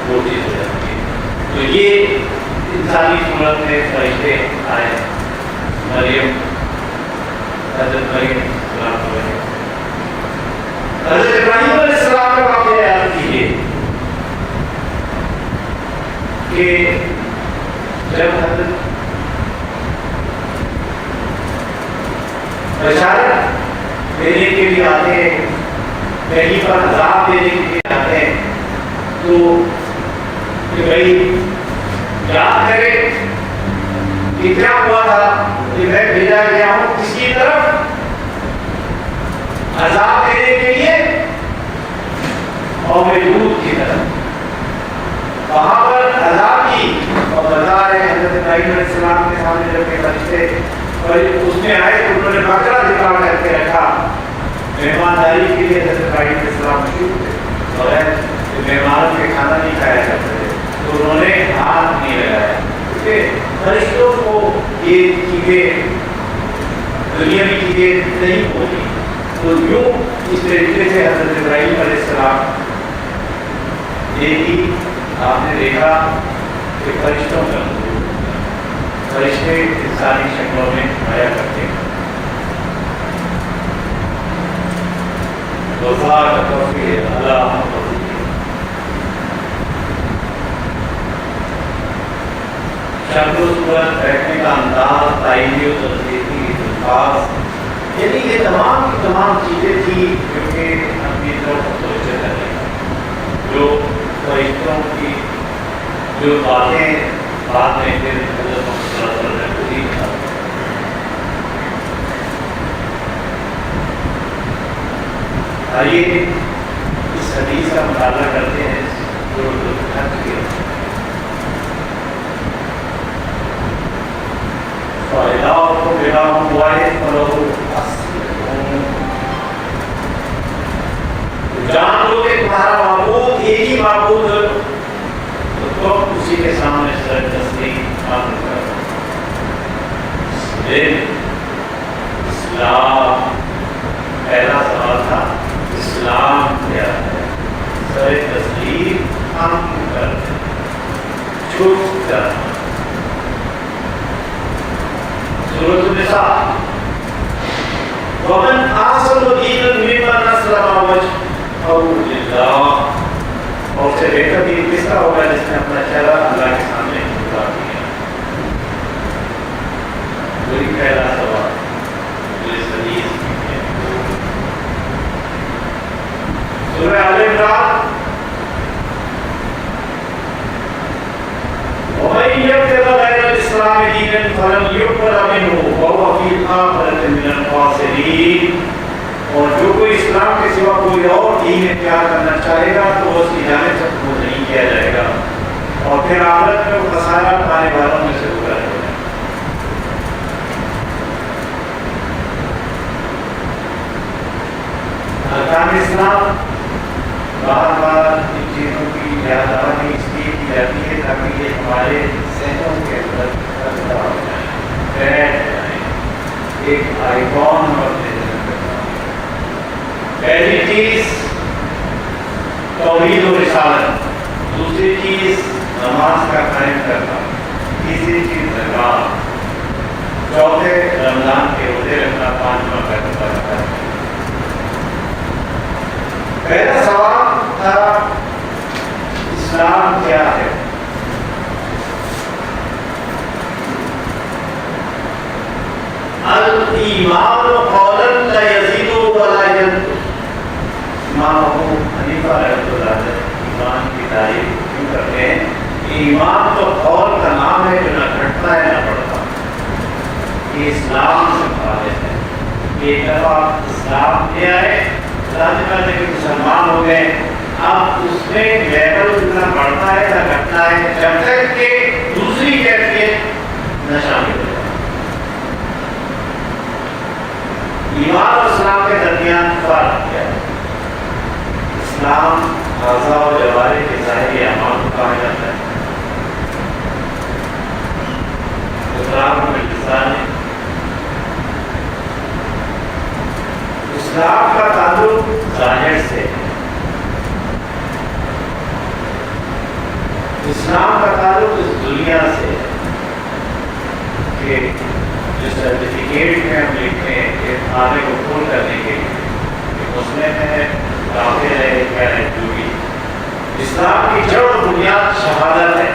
وہ چیز ہو جاتی ہے. تو یہ انسانی صورت میں فرشتے آئے. مریم، حضرت مریم سلام علیہ، حضرت ابراہیم علیہ السلام کا کہ جب حضرت بشارت دینے کے لیے آتے ہیں، کہیں پر عذاب دینے کے لیے آتے ہیں، تو کہ بھائی یاد کرے کہ کیا ہوا تھا کہ میں بھیجا گیا ہوں کس کی طرف؟ عذاب دینے کے لیے اور لوط کی طرف۔ وہاں پر عذاب کی اور بتا رہے حضرت ابراہیم علیہ السلام کے سامنے جب کہ فرشتے اور اس میں آئے تو انہوں نے بکرا ذبح کر کے رکھا۔ مہمانداری کے لیے حضرت ابراہیم علیہ السلام مشہور تھے اور مہمانوں کے کھانا نہیں کھایا کرتے تھے، تو انہوں نے ہاتھ نہیں لگایا کیونکہ فرشتوں کو یہ چیزیں دنیاوی چیزیں نہیں ہوتی۔ تو یوں اس طریقے سے حضرت ابراہیم علیہ السلام دیکھی، آپ نے دیکھا کہ فرشتوں کا فرشتے انسانی شکلوں میں آیا کرتے ہیں۔ اللہ شکل و صورت، بیٹھنے کا انداز، تعینی و ترتیبی الفاظ، یعنی یہ تمام کی تمام چیزیں تھی جو کہ اپنی طرف متوجہ کرنے جو فرشتوں کی جو باتیں بعد میں پھر حضرت محمد صلی اللہ علیہ وسلم نے خود ہی کہا۔ آئیے اس حدیث کا مطالعہ کرتے ہیں جو حج کے فَإِلَٰهُكُمْ إِلَٰهٌ وَاحِدٌ فَلَهُ أَسْلِمُوا۔ جان لو کہ تمہارا معبود ایک ہی معبود ہے تو تم اسی کے سامنے سر تسلیم حاضر کرو۔ اسلام پہلا سوال تھا، اسلام کیا ہے؟ سر تسلیم ہم کرتے چھپ کرنا۔ سورۃ النساء ومن احسن دینا ممن اسلم وجهه للہ، اور سے بہتر دین کس کا ہوگا جس نے اپنا چہرہ اللہ کے سامنے جھکا دیا۔ وہی پہلا سوال جو اس حدیث میں ہے۔ سورہ آل عمران وَمَن يَبْتَغِ غَيْرَ الْإِسْلَامِ دِينًا فَلَنْ يُقْبَلَ مِنْهُ وَهُوَ فِي الْآخِرَةِ مِنَ الْخَاسِرِينَ، اور جو کوئی اسلام کے سوا کوئی اور دین اختیار کرنا چاہے گا تو اس کی جانب سے قبول نہیں کیا جائے گا، اور پھر آخرت میں وہ خسارہ پانے والوں میں سے ہوگا۔ ارکان اسلام بار بار ان چیزوں کی یاد دہانی اس لیے کی جاتی ہے تاکہ یہ ہمارے ذہنوں کے اندر رکھتا ہو جائے، بیٹھ جائیں، ایک آئیکن اور پہلی چیز توحید و رسالت، دوسری چیز نماز کا قائم کرنا، تیسری چیز زکات، چوتھے رمضان کے روزے رکھنا، پانچواں کا رکھنا۔ پہلا سوال تھا اسلام کیا ہے؟ الایمان قولا لا یزید ولا ینقص۔ امام ابو حنیفہ رحمۃ اللہ علیہ ایمان کی تعریف کیوں کرتے ہیں؟ ایمان تو قول کا نام ہے جو نہ گھٹتا ہے نہ بڑھتا، یہ اسلام سے مخالف ہے۔ ایک دفعہ اسلام لے آئے، کرنے کے مسلمان ہو گئے، اب اس میں لیول نہ بڑھتا ہے نہ گھٹتا ہے جب تک کہ دوسری کیفیت نہ شامل ہو جائے۔ ایمان اور اسلام کے درمیان فرق کیا ہے؟ اسلام اعضاء و جوارح کے ظاہری اعمال کو کہا جاتا ہے، اسلام باللسان۔ اسلام کا تعلق ظاہر سے، اسلام کا تعلق اس دنیا سے کہ جو سرٹیفکیٹ میں ہم لکھتے ہیں کہ کھانے کو پھول کرنے کے لیے کہ مسلم ہے، کافر ہے، کیا ہے، جو بھی۔ اسلام کی جڑ و بنیاد شہادت ہے،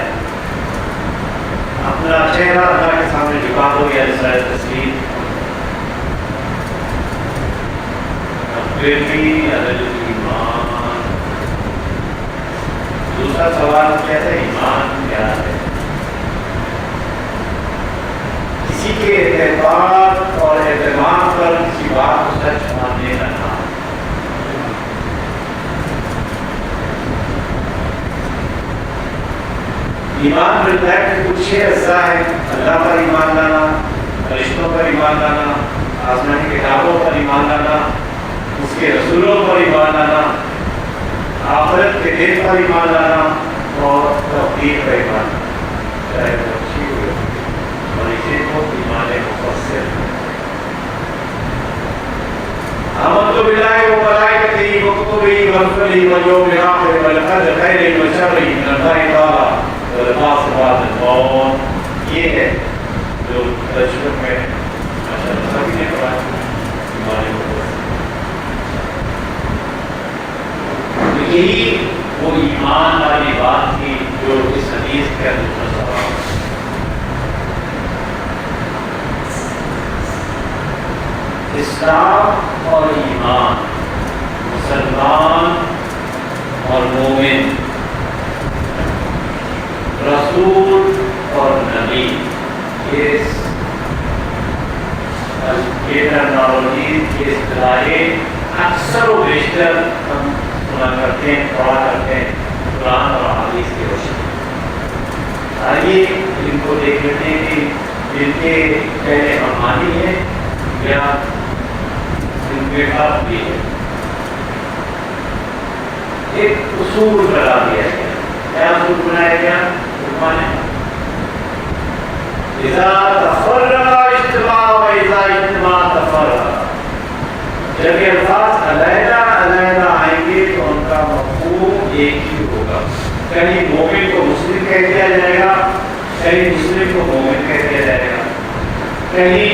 اپنا چہرہ اللہ کے سامنے جھکا دو یا سائے تسلیم ایمان. دوسرا سوال کیا ہے ایمان کیا ہے؟ کسی کے اعتبار اور اعتماد پر کسی بات کو سچ ماننے کا نام. ایمان ملتا ہے کہ کچھ چھ اجزاء ہیں: اللہ پر ایمان لانا، فرشتوں پر ایمان لانا، آسمانی کتابوں پر ایمان لانا، اس کے رسولوں پر ایمان لانا، آخرت کے دن پر ایمان لانا اور توحید پر ایمان لانا. چاہے وہ اچھی ہو اور اسے کو ایمان مفصل. آمنت باللہ وملائکتہ وکتبہ ورسلہ والیوم الآخر والقدر خیر و شر من اللہ تعالی والبعث الموت. یہ ہے جو تجربہ میں ماشاءاللہ سبھی نے پڑھا ایمان مفصل. یہی وہ ایمان والی بات تھی جو اس حدیث کے دوسرا سوال. اسلام اور ایمان، مسلمان اور مومن، رسول اور نبی، یہ ٹرمنالوجی کی اصطلاحیں اکثر و بیشتر ہم سنا کرتے ہیں، پڑھا کرتے ہیں قرآن اور حدیث کی روشنی. آئیے ان کو دیکھ لیتے ہیں کہ ان کے پہلے معانی ہیں یا ان کے فرق بھی ہے. ایک اصول بنا دیا گیا. کیا اصول بنایا گیا؟ اذا تفرق اجتماع و اذا اجتماع تفرق. جب یہ الفاظ علیحدہ علیحدہ آئیں گے تو ان کا مفہوم ایک ہی ہوگا. کہیں مومن کو مسلم کہہ دیا جائے گا، کہیں مسلم کو مومن کہہ دیا جائے گا، کہیں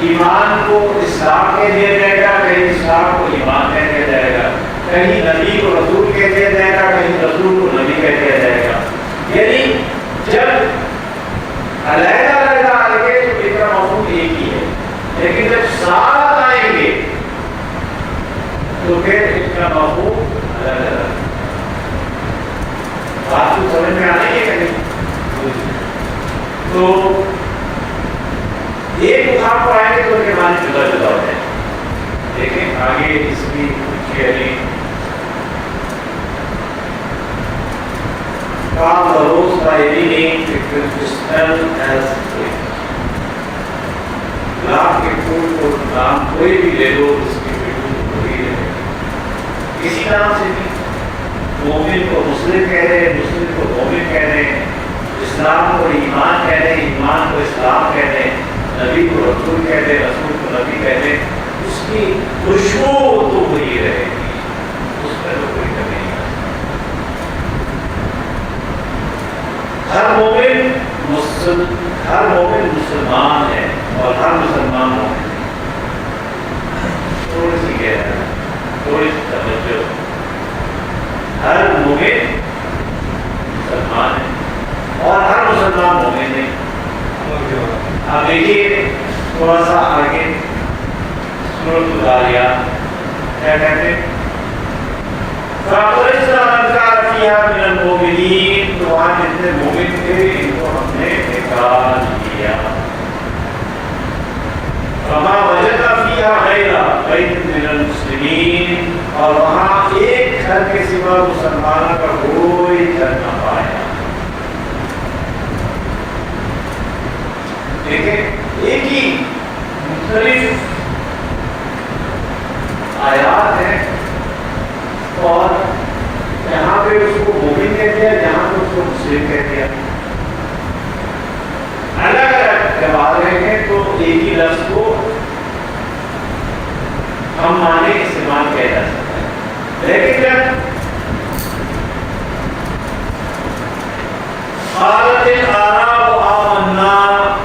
ایمان کو اسلام کہہ دیا جائے گا، کہیں اسلام کو ایمان کہہ دیا جائے گا، کہیں نبی کو رسول کہہ دیا جائے گا، کہیں رسول کو نبی کہہ دیا جائے گا. یعنی جب علیحدہ علیحدہ آئیں گے تو ان کا مفہوم ایک ہی ہے، لیکن جب ساتھ آئیں گے تو پھر ان کا مفہوم الگ الگ. بات کو سمجھ میں آنے کی کہیں تو ایک مقام پر آئیں گے تو ان کے معنی جدا جدا ہوتے ہیں. دیکھیں آگے اس کی شعری کام روز کا گلاب کے پھول کو نام کوئی بھی لے لو اس کی خوشبو وہی رہے. کسی نام سے بھی مومن کو مسلم کہہ رہے، مسلم کو مومن کہہ رہے، اسلام کو ایمان کہہ رہے، ایمان کو اسلام کہہ رہے، نبی کو رسول کہہ رہے، رسول کو نبی کہہ رہے. اس کی خوشبو تو وہی رہے گی، اس میں تو کوئی کمی نہیں. ہر مومن مسلمان ہے اور ہر مسلمان مومن ہے. تھوڑی سی گہرائی، تھوڑی سی توجہ. ہر مومن مسلمان ہے اور ہر مسلمان مومن ہے. اب دیکھیے تھوڑا سا آگے سورۃ الذاریات کیا کہتے ہیں؟ فَأَخْرَجْنَا مَنْ كَانَ فِيهَا مِنَ الْمُؤْمِنِينَ. تو وہاں جتنے مومن تھے ان کو ہم نے نکال دیا. فَمَا وَجَدْنَا فِيهَا غَيْرَ بَيْتٍ مِنَ الْمُسْلِمِينَ. اور وہاں ایک گھر کے سوا مسلمانوں کا کوئی گھر نہ پایا. دیکھیں ایک ہی مختلف آیات ہیں اور یہاں پہ اس کو مومن کہہ دیا، یہاں پہ اس کو مسلم کہہ دیا. الگ الگ جب آ رہے ہیں تو ایک ہی لفظ کو ہم معنی استعمال کیا جا سکتا ہے. لیکن جب قالت الاعراب آمنا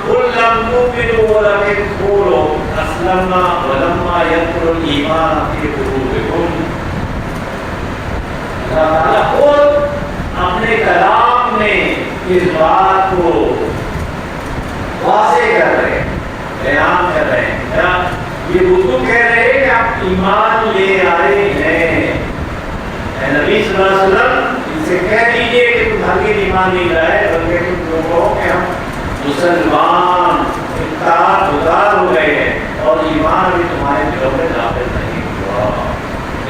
قل لم تؤمنوا ولكن قولوا اسلمنا ولما يدخل الايمان في قلوبكم. اللہ تعالیٰ خود اپنے کلام میں اس بات کو واضح کر رہے ہیں، بیان کر رہے ہیں، یہ اردو کہہ رہے ہیں کہ آپ ایمان لے آئے ہیں۔ اے نبی صلی اللہ علیہ وسلم ان سے کہہ دیجئے کہ تم ہرگز ایمان نہیں لائے، بلکہ تم لوگوں کہ ہم مسلمان اطاعت گزار ہو گئے ہیں اور ایمان بھی تمہارے دلوں میں داخل نہیں ہوا۔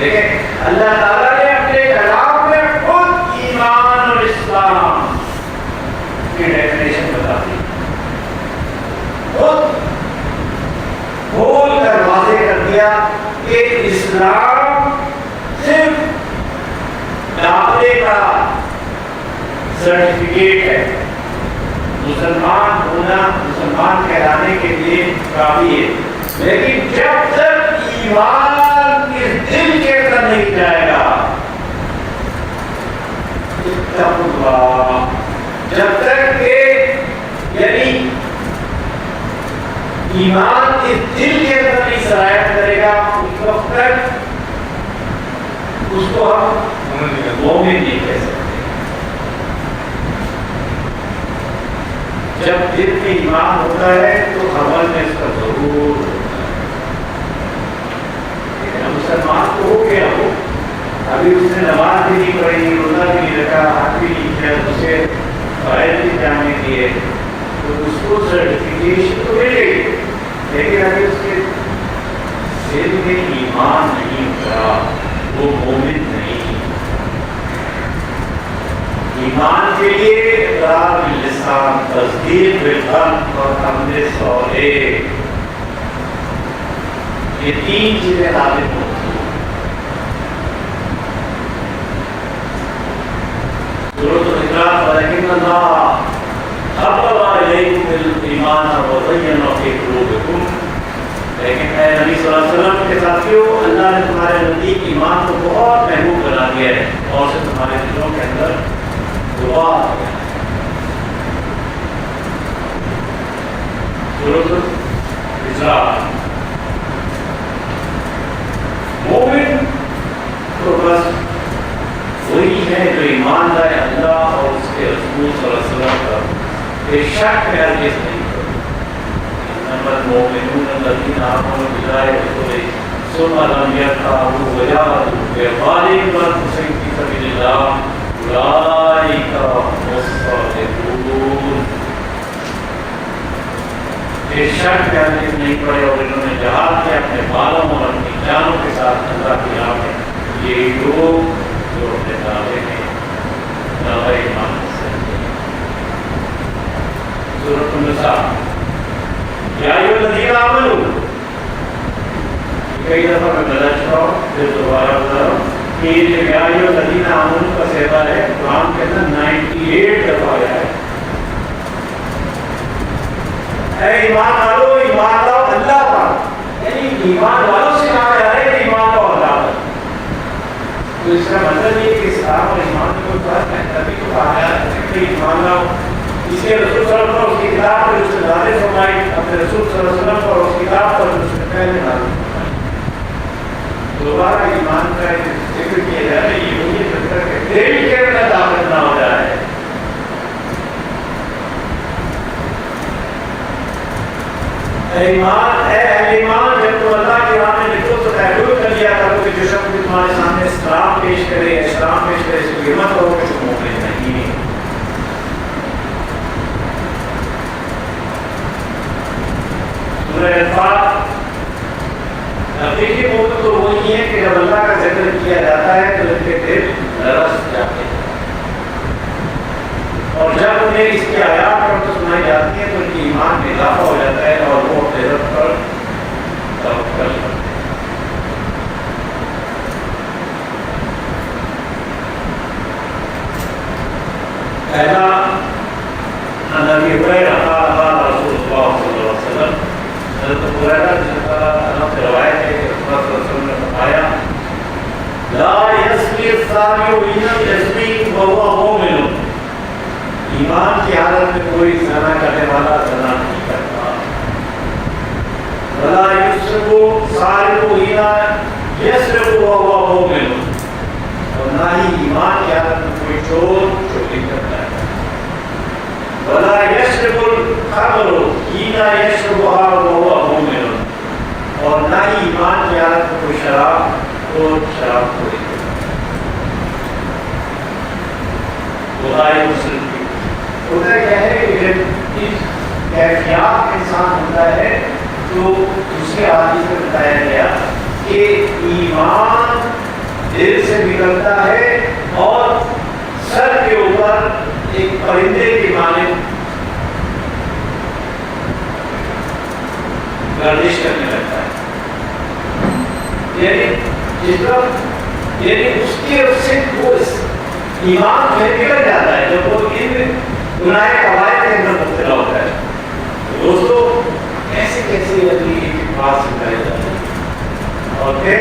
دیکھیں اللہ تعالیٰ نے اپنے کلام میں خود ایمان اور اسلام کی ڈیفینیشن بتا دی، خود کھول کر واضح کر دیا کہ اسلام صرف داخلے کا سرٹیفکیٹ ہے، مسلمان ہونا، مسلمان کہلانے کے لیے کافی ہے، لیکن جب تک ایمان اس دل کے اندر نہیں جائے گا، جب تک کہ یعنی ایمان اس دل کے اندر نہیں سرایت کرے گا، اس وقت تک اس کو ہم مومن نہیں کہہ سکتے۔ جب دل میں ایمان ہوتا ہے تو عمل میں اس کا ضرور ہوتا ہے۔ لیکن مسلمان تو ہو گیا، ہو ابھی اس نے نماز بھی نہیں پڑھی، روزہ بھی نہیں رکھا، حج بھی نہیں کیا، اسے فائل بھی جانے دیے، تو اس کو سرٹیفکیشن تو مل گئی، لیکن ابھی اس کے دل میں ایمان نہیں ہوتا، وہ مومن نہیں۔ ایمان کے لیے اقرار باللسان، تصدیق بالقلب اور عمل صالح، یہ تین چیزیں لازم ہوتی ہیں۔ سورۃ الحجرات ولکن اللہ حبب الیکم الایمان وزینہ فی قلوبکم، لیکن اے نبی صلی اللہ علیہ وسلم کے ساتھیوں، اللہ نے تمہارے نزدیک ایمان کو بہت محبوب بنا دیا ہے اور اسے تمہارے دلوں کے اندر غبار دیا ہے۔ سورۃ الحجرات، مومن تو بس وہی ہے جو ایمان لائے اللہ اور اس کے رسول صلی اللہ علیہ وسلم کا، بے شک میں ہرگز نہیں کروں۔ انما المؤمنون الذین آمنوا باللہ ورسولہ ثم لم يرتابوا وجاهدوا بأموالهم وأنفسهم في سبيل الله أولئک هم الصادقون۔ بے شک کہ ہرگز نہیں پڑے اور انہوں نے جہاد کیا اپنے بالوں اور اپنی جانوں کے ساتھ اللہ کی راہ میں، یہ لوگ جو اپنے دعوے میں دعوے ایمان سے۔ سورۃ النساء، یا ایھا الذین آمنوا، کئی دفعہ میں بتا چکا ہوں، پھر دوبارہ بتا رہا ہوں کہ یہ جو یا ایھا الذین آمنوا کا صیغہ ہے قرآن کے اندر 98 دفعہ آیا ہے۔ اے ایمان والو، ایمان لاؤ اللہ پر، یعنی ایمان والوں سے کہا جا رہا ہے کہ ایمان لاؤ اللہ پر۔ تو اس کا مطلب یہ کہ اسلام اور ایمان میں کوئی فرق ہے، تبھی تو کہا جا رہا ہے کہ ایمان لاؤ۔ اس کے رسول صلی اللہ علیہ وسلم اس کی کتاب پر اس نے نازل فرمائی، اپنے رسول صلی اللہ علیہ وسلم پر اس کتاب پر اس نے پہلے نازل فرمائی۔ دوبارہ ایمان کا ذکر کیا جا رہا ہے، یہ وہی فکر کہ دل کے اندر داخل نہ ہو جائے۔ ایمان، اے اہل ایمان، جب تم اللہ کی راہ میں نکلو تو تحقیق کر لیا کرو کہ جو شخص بھی تمہارے سامنے اسلام پیش کرے، اسلام پیش کرے، اس کی ہمت کرو کہ تم مومن نہیں۔ سورہ انفال، حقیقی مومن تو وہی ہے کہ جب اللہ کا ذکر کیا جاتا ہے تو ان کے دل لرز جاتے ہیں، اور جب انہیں اس کی آیات پر سنائی جاتی ہے تو ان کی ایمان میں اضافہ ہو جاتا ہے اور وہ اپنے رب پر توکل کرتے ہیں۔ پہلا عن ابی ہریرہ قال قال رسول اللہ صلی اللہ علیہ وسلم، حضرت ابو ہریرہ جن کا سے روایت ہے کہ رسول اللہ صلی اللہ علیہ وسلم نے فرمایا، لا یسری الزانی حین یزنی وهو مؤمن، ایمان کی حالت میں کوئی زنا کرنے والا زنا نہیں کرتا۔ ولا یسرق سارق حین یسرق وهو مؤمن، اور نہ ہی ایمان کی حالت میں کوئی چور چوری کرتا ہے۔ ولا یشرب الخمر حین یشربها وهو مؤمن، اور نہ ہی ایمان کی حالت میں کوئی شراب اور شراب کوئی بخاری مسلم کی ہوتا کیا ہے کہ جب اس کیفیات انسان ہوتا ہے تو دوسرے حدیث میں بتایا گیا کہ ایمان دل سے نکلتا ہے اور سر کے اوپر ایک پرندے کی مانند گردش کرنے لگتا ہے، یعنی اس کے سے وہ ایمان پھر نکل جاتا ہے جب وہ ان گناہ قواعد کے اندر مبتلا ہوتا ہے۔ دوستو ایسے کیسے ابھی بات سکھائی جاتی ہے اور پھر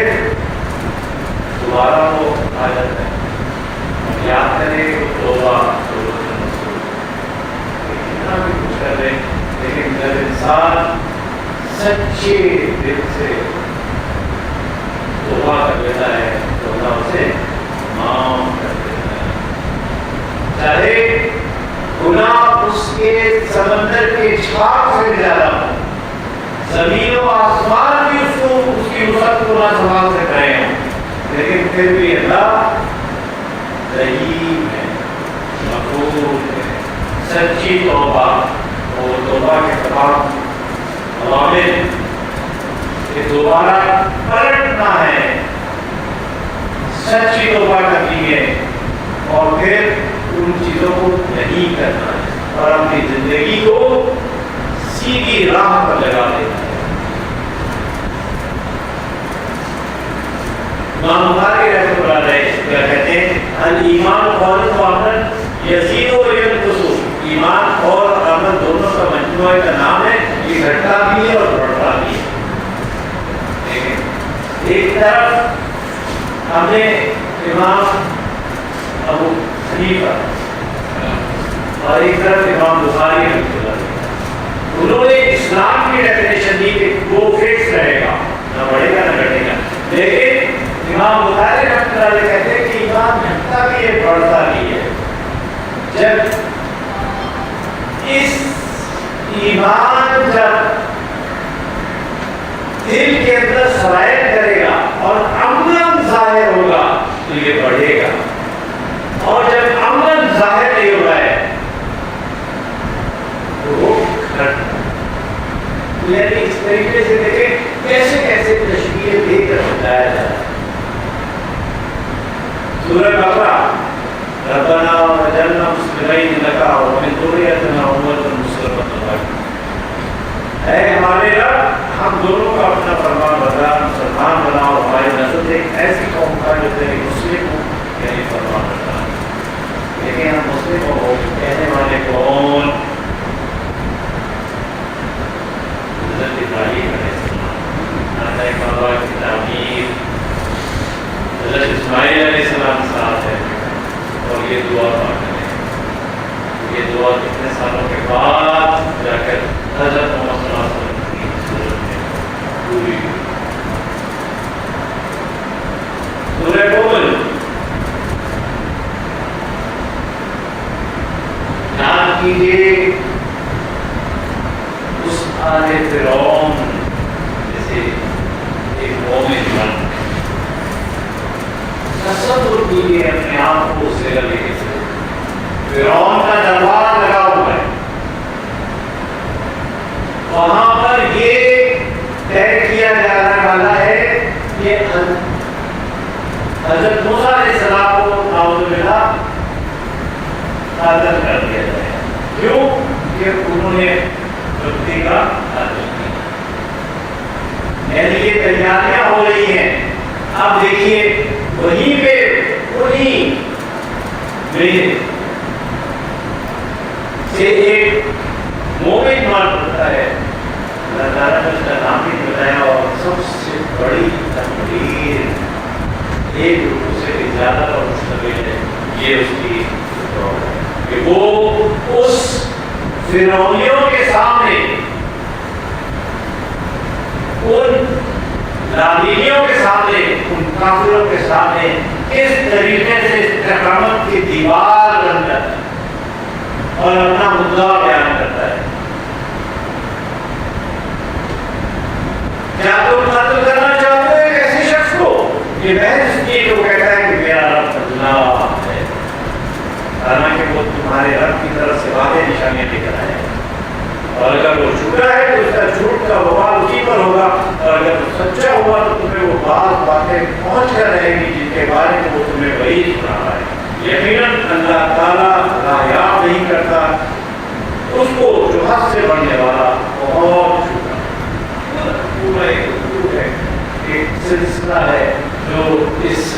دوبارہ وہ آ جاتا ہے، ہم یاد کریں توبہ کتنا بھی کچھ کر لیں، لیکن جب انسان سچے دل سے توبہ کر لیتا ہے تو اللہ اسے معاف کر دیتا ہے، چاہے گناہ اس کے سمندر کے چھاپ سے زیادہ ہو، زمین و آسمان بھی اس کی وسعت کو نہ سنبھال سک رہے ہوں، لیکن پھر بھی اللہ رحیم ہے، غفور ہے۔ سچی توبہ اور توبہ کے تمام عوامل کہ دوبارہ پلٹنا ہے، سچی توبہ کرنی ہے اور پھر ان چیزوں کو نہیں کرنا ہے اور اپنی زندگی کو سیدھی راہ پر لگا دینا ہے۔ امام بخاری رحمۃ اللہ علیہ کیا کہتے ہیں؟ الایمان قول و عمل یزید و ینقص، ایمان اور عمل دونوں کا مجموعہ کا نام ہے، یہ گھٹتا بھی ہے اور بڑھتا بھی ہے۔ ایک طرف ہم نے امام ابو حنیفہ اور ایک طرف امام بخاری رحمۃ اللہ علیہ، انہوں نے اسلام کی ڈیفینیشن دی کہ وہ فکس رہے گا، نہ بڑھے گا نہ گھٹے گا، لیکن امام بخاری رحمۃ اللہ علیہ کہتے ہیں کہ ایمان گھٹتا بھی ہے بڑھتا بھی ہے۔ جب اس ایمان جب دل کے اندر سرایت کرے گا اور عملاً ظاہر ہوگا تو یہ بڑھے گا، اور جب عملاً ظاہر نہیں ہو رہا ہے تو وہ گھٹتا۔ یعنی اس طریقے سے دیکھیں کیسے کیسے تشبیہ دے کر بتایا جاتا ہے۔ سورہ بقرہ ربنا وجعلنا مسلمین لک ومن ذریتنا امة مسلمة لک، اے ہمارے رب ہم دونوں کو اپنا فرمان بردار مسلمان بناؤ، ہماری نسل ایک ایسی قوم کا جو تیری مسلم ہو، یعنی فرمان بردار۔ لیکن ہم مسلم ہو کہنے والے کون؟ حضرت ابراہیم علیہ السلام، نانا کعبہ کی تعمیر، حضرت اسماعیل علیہ السلام ساتھ ہے، اور یہ دعا پڑھتے ہیں۔ یہ دعا کتنے سالوں کے بعد جا کر حضرت محمد صلی اللہ علیہ وسلم کی صورت میں پوری ہوئی۔ سورہ مومن یاد کیجیے، اس آل فرعون جیسے ایک مومن بن تصور کیجیے اپنے آپ کو اس جگہ لے کے چلے، فرعون کا دربار لگا ہوا ہے، وہاں پر یہ طے کیا جانے والا ہے کہ حضرت موسیٰ علیہ السلام کو نعوذ باللہ قتل کر دیا جائے۔ کیوں؟ کہ انہوں نے بکری کا قتل کیا، یعنی یہ تیاریاں ہو رہی ہیں۔ اب دیکھیے وہیں پہ انہیں میں سے ایک مومن مرد ہوتا ہے، اللہ تعالیٰ نے اس کا نام بھی بتایا، اور سب سے بڑی تقریر ایک دوسرے کی زیادہ اور مشتمل ہے، یہ اس کی کہ وہ اس فرعونیوں کے سامنے، ان لاویوں کے سامنے، ان کافروں کے سامنے کس طریقے سے استقامت کی دیوار بن جاتا ہے اور اپنا مدعا بیان کرتا ہے. کیا تم قتل کرنا چاہتے ہو ایک ایسے شخص کو کہ بحث کی تو کہتا ہے کہ میرا رب اللہ ہے، حالانکہ وہ تمہارے رب کی طرف سے واضح نشانیاں لے کر آئے. اور اگر وہ جھوٹا ہے تو اس کا جھوٹ کا وبال اسی پر ہوگا، اور اگر وہ سچا ہوا تو تمہیں وہ بعض باتیں پہنچ کر رہے گی جن کے بارے میں وہ تمہیں وعید سنا رہا ہے. یقیناً اللہ تعالیٰ نایاب نہیں کرتا اس کو جو حد سے بڑھنے والا بہت پورا ایک سلسلہ ہے جو اس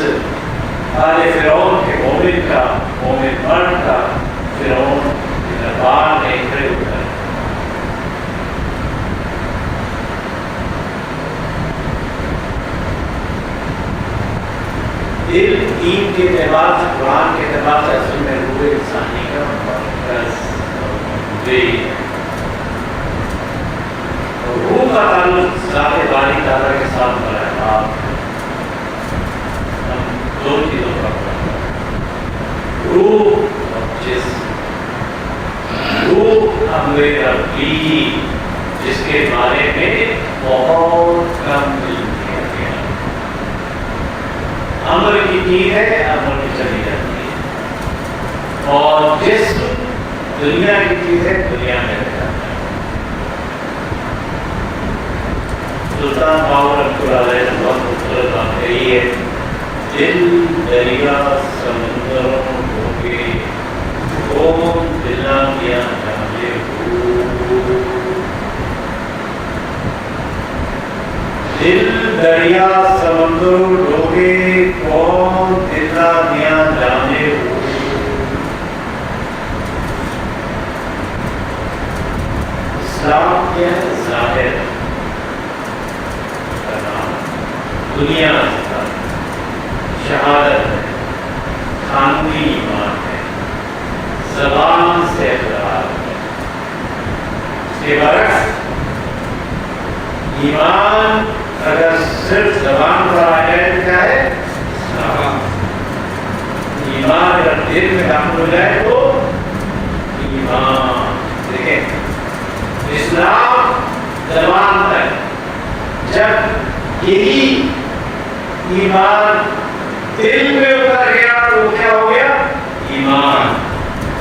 آل فرعون کے مومن کا مومن مرد کا فرعون کے دربار میں کھڑے ہوتا ہے. دل دین کے اعتبار سے قرآن کے اعتبار سے اصل میں روح انسانی کا مرکز روح کا تعلق ذات باری تعالیٰ کے ساتھ بڑھا. ہم دو چیزوں کا روح اور جسم. روح امر ربی جس کے بارے میں بہت کم علم کیا گیا. امر کی چیز ہے، امر کی چلی جاتی ہے. اور جسم دنیا کی چیز ہے، دنیا میں رہ جاتا ہے. سلطان باور علیہ نے بہت خوبصورت بات کہی ہے، دل دریا سمندروں ڈوبے کون دلا کیا جانے دل دریا سمندروں ڈوبے کون دلا دیا جانے. اسلام کیا ہے؟ ظاہر دنیا کا شہادت ہے، قانونی ایمان ہے، زبان سے اقرار ہے. اس کے برعکس ایمان اگر صرف زبان پر آ جائے تو کیا ہے؟ ایمان اگر دل میں داخل ہو جائے تو ایمان. دیکھیں اسلام زبان تک، جب یہی ایمان دل میں اتر گیا تو کیا ہو گیا؟ ایمان.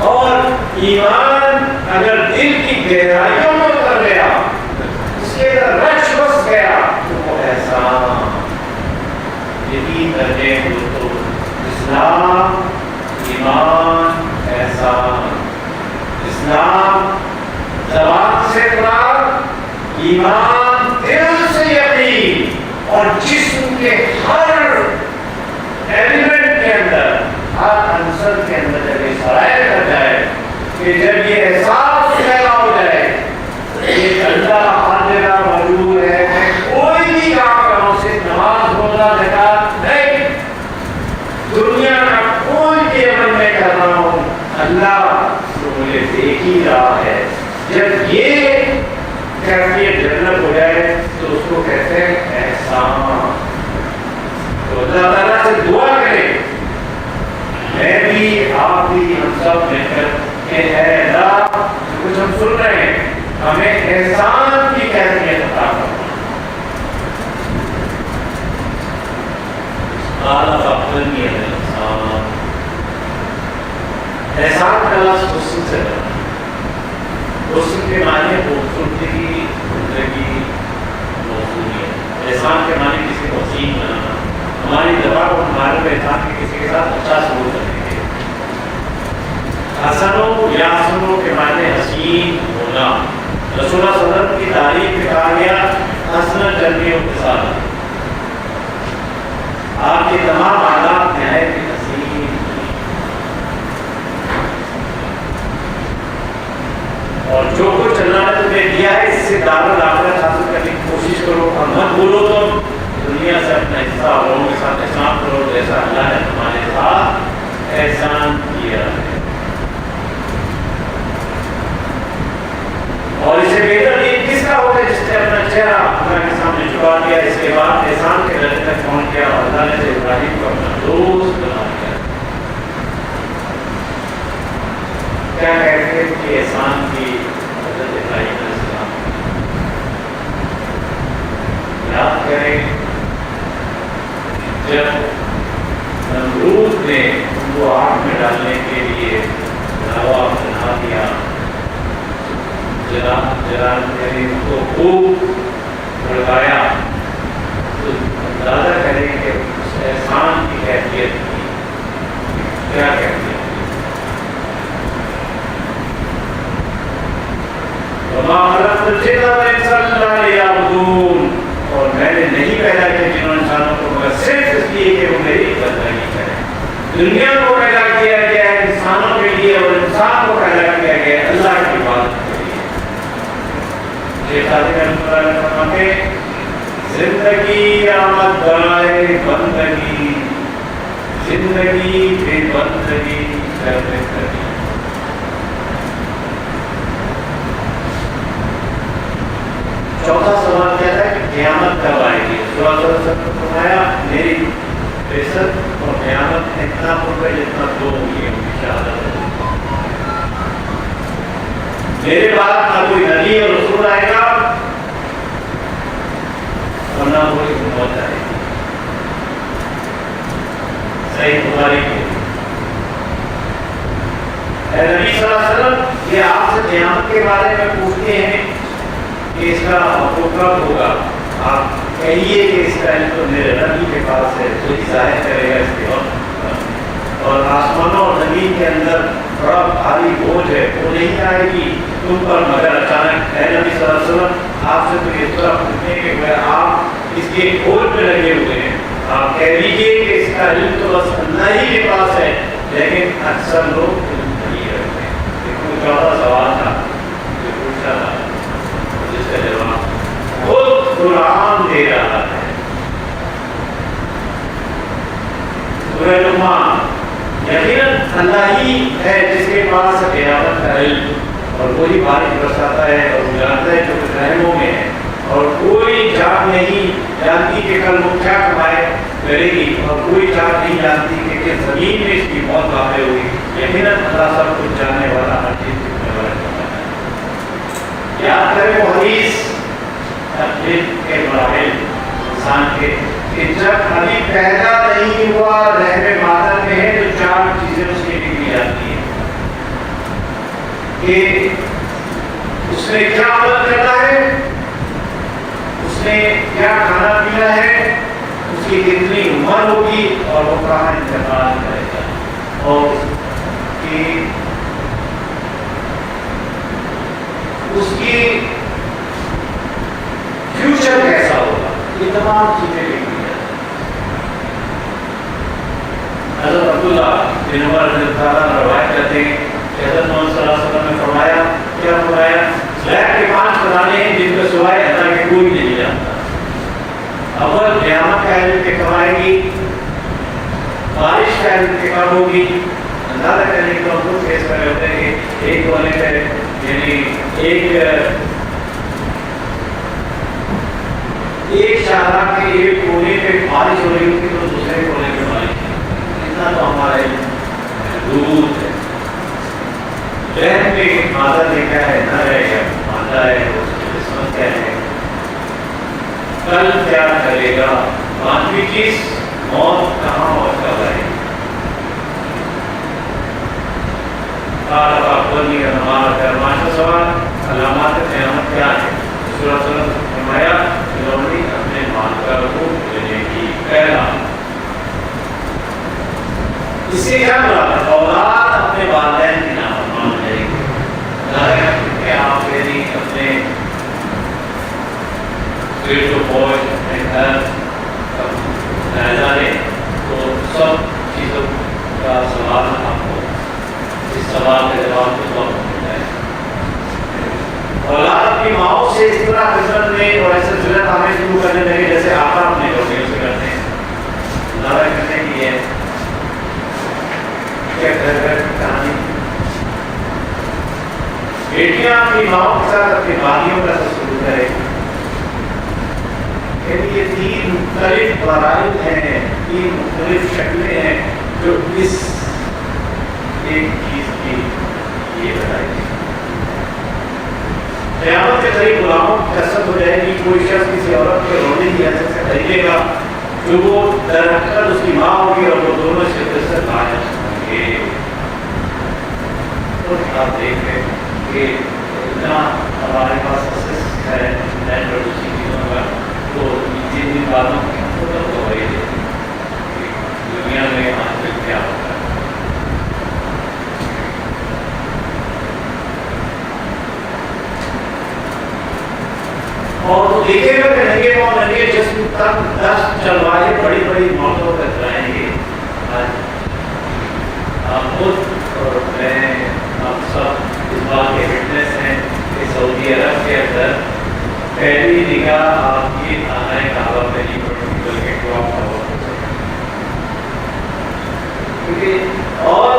اور ایمان اگر دل کی گہرائیوں میں اتر گیا، اس کے اندر رچ بس گیا تو وہ احسان. یہی درجے دوستو، اسلام، ایمان، احسان. اسلام زبان سے اقرار، ایمان دل سے یقین، اور جسم کے ہر ایلیمنٹ کے اندر، ہر عنصر کے اندر جب یہ سرائے کر جائے کہ جب یہ احساس پیدا ہو جائے کہ اللہ ہر جگہ موجود ہے، میں کوئی بھی کام کروں، صرف نماز روزہ زکات نہیں، دنیا کا کوئی بھی عمل میں کر رہا ہوں، اللہ تو مجھے دیکھ ہی رہا ہے. جب یہ کیفیت ڈیولپ ہو جائے تو اس کو کہتے ہیں احسان. تو اللہ تعالیٰ سے دعا کریں، میں بھی آپ بھی ہم سب مل کر کہ اے اللہ جو کچھ ہم سن رہے ہیں ہمیں احسان کی کیفیت عطا کرنا. احسان کا لفظ حسن سے بنا. حسن کے معنی خوبصورتی، زندگی، موصولیت. احسان کے معنی کسی کو حسین بنانا. ہماری زبان کو ہمارے احسان کے کسی کے ساتھ اچھا سلوک کرنے کے. حسنوں یا حسنوں کے معنی حسین ہونا. رسول اللہ صلی اللہ علیہ وسلم کی تعریف میں کہا گیا حسن جلوی و اتصال. آپ کے تمام حالات نہایت حسین. اور جو کچھ اللہ نے تمہیں دیا ہے اس سے دارالآخرت حاصل کرنے کی کوشش کرو، اور مت بولو تم دنیا سے اپنا حصہ لوگوں کے ساتھ احسان کرو جیسا اللہ نے تمہارے ساتھ احسان کیا ہے. اور اسے بہتر دین کس کا ہوتا ہے جس نے اپنا چہرہ اللہ کے سامنے جھکا دیا، اس کے بعد احسان کے درجے تک پہنچ گیا اور اللہ نے ابراہیم کو اپنا دوست بنا دیا. کیا کہتے ہیں کہ احسان کی حضرت ابراہیم علیہ السلام یاد کریں جب نمرود نے ان کو آگ میں ڈالنے کے لیے لاوا بنا دیا، ان کو خوب بھڑکایا، تو اندازہ کریں کہ اس احسان کی کیفیت کی کیا کیفیت تھی۔ وما خلقت الجن والانس الا ليعبدون، اور میں نے نہیں پیدا کیا جنوں انسانوں کو مگر صرف اس لیے کہ وہ میری بندگی کریں۔ دنیا کو پیدا کیا گیا ہے انسانوں کے لیے، اور انسان کو پیدا کیا گیا ہے اللہ کی عبادت کے لیے۔ شیخ صادق رحمۃ اللہ علیہ فرماتے ہیں زندگی آمد برائے بندگی، زندگی بے بندگی کر بہتری۔ چوتھا سوال کیا تھا کہ قیامت کب آئے گی؟ رسول اللہ صلی اللہ علیہ وسلم نے فرمایا میری بعثت اور قیامت اتنا قرب ہے جتنا دو ہوئی ہے انشاءاللہ۔ میرے بعد نہ کوئی نبی اور رسول آئے گا اور نہ کوئی امت آئے گی۔ صحیح بخاری کی اے نبی صلی اللہ علیہ وسلم یہ آپ سے قیامت کے بارے میں پوچھتے ہیں کہ اس کا وقوع کب ہوگا، آپ کہیے کہ اس کا علم تو میرے نبی کے پاس ہے، جو ظاہر کرے گا اس کے وقت، اور آسمانوں اور زمین کے اندر بڑا بھاری بوجھ ہے، وہ نہیں آئے گی تم پر مگر اچانک۔ اے نبی صلی اللہ علیہ وسلم آپ سے تو اس طرح پوچھنے کے آپ اس کے کھول پہ لگے ہوئے ہیں، آپ کہہ دیجیے کہ اس کا علم تو بس اللہ ہی کے پاس ہے، لیکن اکثر لوگ علم نہیں رکھتے۔ ایک چوتھا سوال تھا جو پوچھا تھا جس کا جواب خود قرآن دے رہا ہے۔ سورہ لقمان یقیناً اللہ ہی ہے جس کے پاس قیامت کا علم، اور وہی بارش برساتا ہے اور وہ جانتا ہے جو کچھ رحموں میں ہے، اور کوئی جان نہیں جانتی کہ کل وہ کیا کمائے کرے گی، اور کوئی جان نہیں جانتی کہ کس زمین میں اس کی موت واقع ہوگی۔ یقیناً اللہ سب کچھ جاننے والا ہر چیز یاد کرے وہ حدیث کے مراحل انسان کے کہ جب ابھی پیدا نہیں ہوا رحم مادر میں ہے تو چار چیزیں اس کے لیے کی جاتی ہیں کہ اس نے کیا عمل کرنا ہے، اس نے کیا کھانا پینا ہے، اس کی کتنی عمر ہوگی اور وہ کہاں انتقال کرے گا، اور کہ اس کی فیوچر کیسا ہوگا، یہ تمام چیزیں لکھی ہیں۔ حضرت عبداللہ بن عمر رضی اللہ عنہ روایت کرتے ہیں کہ حضرت محمد صلی اللہ علیہ وسلم نے فرمایا، کیا فرمایا؟ غیب کے 5 خزانے ہیں جن کو سوائے اللہ کے کوئی نہیں جانتا۔ اول قیامت کا علم کہ کب آئے گی، بارش کا علم کہ کب ہوگی۔ اندازہ کرنے کے ہم خود فیس کر رہے ہوتے ہیں کہ ایک ہونے پہ یعنی ایک شاہراہ کے ایک کونے پہ بارش ہو رہی ہوتی تو دوسرے کونے پہ بارش نہیں، اتنا تو ہمارا علم محدود ہے۔ ذہن میں مادہ دیکھا ہے نہ رہے گا، مادہ ہے اس کی قسمت کیا ہے، کل کیا کرے گا، 5ویں چیز موت کہاں اور کب آئے گی۔ ہمارا سوال علامات قیامت کیا ہے؟ رسول اللہ صلی اللہ علیہ وسلم نے فرمایا لومڑی اپنے مال کا حقوق دینے کی پہلا، اس سے کیا مراد؟ اولاد اپنے والدین کی نافرمان کرے گی، کہ آپ یعنی اپنے بوائے اپنے گھر رہ لیں تو سب چیزوں کا سوال آپ کو اس سوال کے جواب کے طور پر ملتا ہے۔ اولاد اپنی ماؤں سے اس طرح خدمت میں اور ایسے ضرورت ہمیں شروع کرنے لگے جیسے آقا اپنے لوگوں سے کرتے ہیں۔ دعویٰ کرنے کی ہے کیا گھر گھر کی کہانی، بیٹیاں اپنی ماؤں کے ساتھ اپنی بھائیوں کا سلوک کرے، یہ 3 مختلف فرائض ہیں، 3 مختلف شکلیں ہیں جو اس ایک چیز کی یہ قیامت کے قریب غلاموں کی کثرت ہو جائے گی. کوئی شخص کسی عورت کے رونے کی حیثیت سے خریدے گا جو وہ در حقیقت اس کی ماں ہوگی اور وہ دونوں شدت سے ناجائز ہوں گے. تو آپ دیکھ رہے ہیں کہ اتنا ہمارے پاس اسس ہے نیٹ پر دوسری چیزوں کا, تو جن باتوں کی خود تو وہی دنیا میں آج تک کیا ہوتا ہے. اور تو دیکھے گا کہ ننگے پاؤں ننگے جسم تک 10 چلوائے بڑی بڑی موتوں تک جائیں گے. آپ خود اور میں آپ سب اس بات کے فٹنس ہیں کہ سعودی عرب کے اندر پہلی نگاہ آپ کی خانہ کعبہ پہ نہیں پڑتی بلکہ ٹاپ ٹاور کیونکہ اور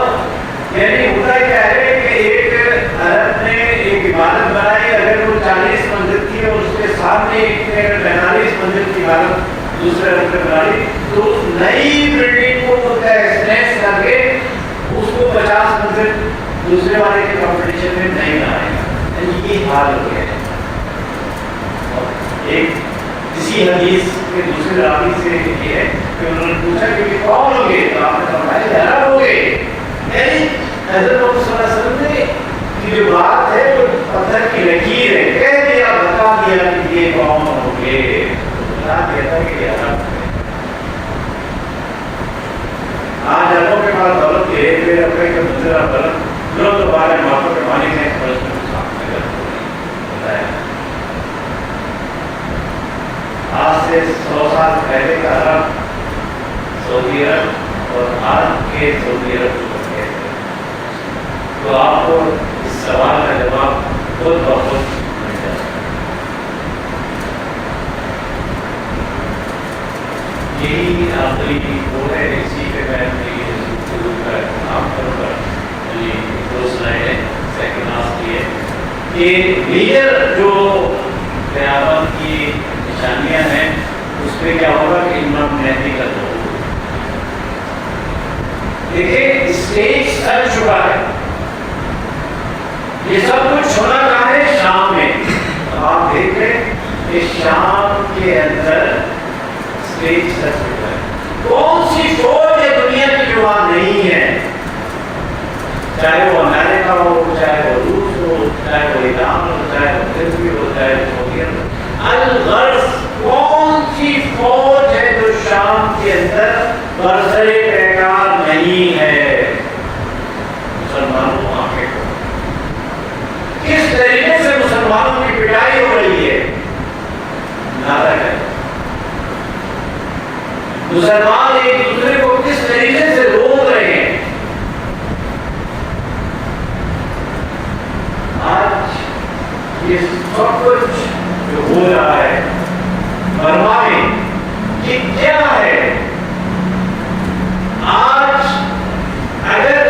یعنی ہوتا کیا ہے کہ ایک عرب نے ایک عبادت بنائی, اگر وہ 40 منزل کی اور اس کے سامنے ایک نے 45 منزل کی عبادت دوسرے عرب نے بنائی, تو نئی بلڈنگ کو اس کا ایکسلینس کر کے اس کو 50 منزل دوسرے والے کے کمپٹیشن میں نہیں بنائے گا. یہ حال ہو گیا ہے. ایک کسی حدیث کے دوسرے راوی سے یہ ہے کہ انہوں نے پوچھا کہ کون ہوں گے, تو آپ نے فرمایا عرب ہوں گے. یعنی حضرت محمد صلی اللہ علیہ وسلم نے کی جو بات ہے وہ پتھر کی لکیر ہے, کہہ دیا بتا دیا کہ یہ کون ہوں گے, بتا دیا تھا کہ یہ عرب ہے. آج عربوں کے پاس دولت کے ایک پہ اپنے کا دوسرا غلط لوگ تو بارے موقع کے مالک ہیں, پر اس میں سامنے بتایا. آج سے 100 سال پہلے کا عرب سعودی عرب اور آج کے سعودی عرب کو کہتے ہیں. تو آپ کو اس سوال کا جواب خود بخود مل جائے. یہی آخری وہ ہے, اسی پہ میں اپنی گفتگو کا اہتمام کروں گا. دو سلائڈیں سیکنڈ ہاف کی ہے کہ میجر جو قیامت کی نشانیاں ہیں اس پہ کیا ہوگا کہ امام مہدی کا ظہور. دیکھیں اسٹیج سر چکا ہے, یہ سب کچھ ہونا کہاں ہے, شام میں. آپ دیکھ رہے کہ شام کے اندر اسٹیج سر چکا ہے. کون سی فوج ہے دنیا کی جو وہاں نہیں ہے, چاہے وہ امریکہ ہو, چاہے وہ روس ہو, چاہے وہ ایران ہو, چاہے وہ ترکی ہو, چاہے وہ سعودی ہو. الغرض کون سی فوج ہے جو شام کے اندر برسر پیکار نہیں ہے. مسلمانوں آنکھیں کو کس طریقے سے مسلمانوں کی پٹائی ہو رہی ہے, نعرہ ہے. مسلمان ایک دوسرے کو کس طریقے سے روک رہے ہیں. آج یہ سب کچھ جو ہو رہا ہے برما میں, یہ کیا ہے. آج اگر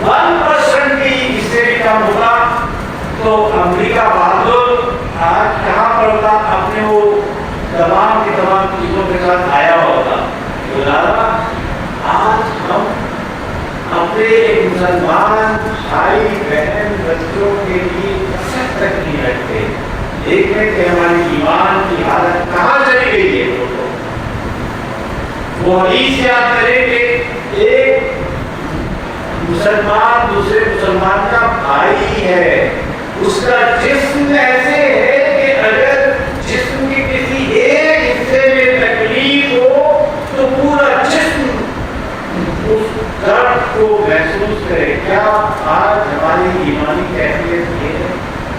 1% بھی اس سے بھی کم ہوگا تو امریکہ بہادر آج کہاں پر ہوتا, اپنے وہ تمام کی تمام چیزوں کے ساتھ آیا ہوتا. آج ہم اپنے مسلمان بھائی بہن بچوں کے لیے کثرت تک نہیں رکھتے. دیکھ رہے کہ ہماری ایمان کی حالت کہاں چلی گئی ہے. وہ حدیث یاد کریں کہ ایک مسلمان دوسرے مسلمان کا بھائی ہے, اس کا جسم ایسے ہے کہ اگر جسم کے کسی ایک حصے میں تکلیف ہو تو پورا جسم اس درد کو محسوس کرے. کیا آج ہماری ایمانی کیفیت یہ ہے؟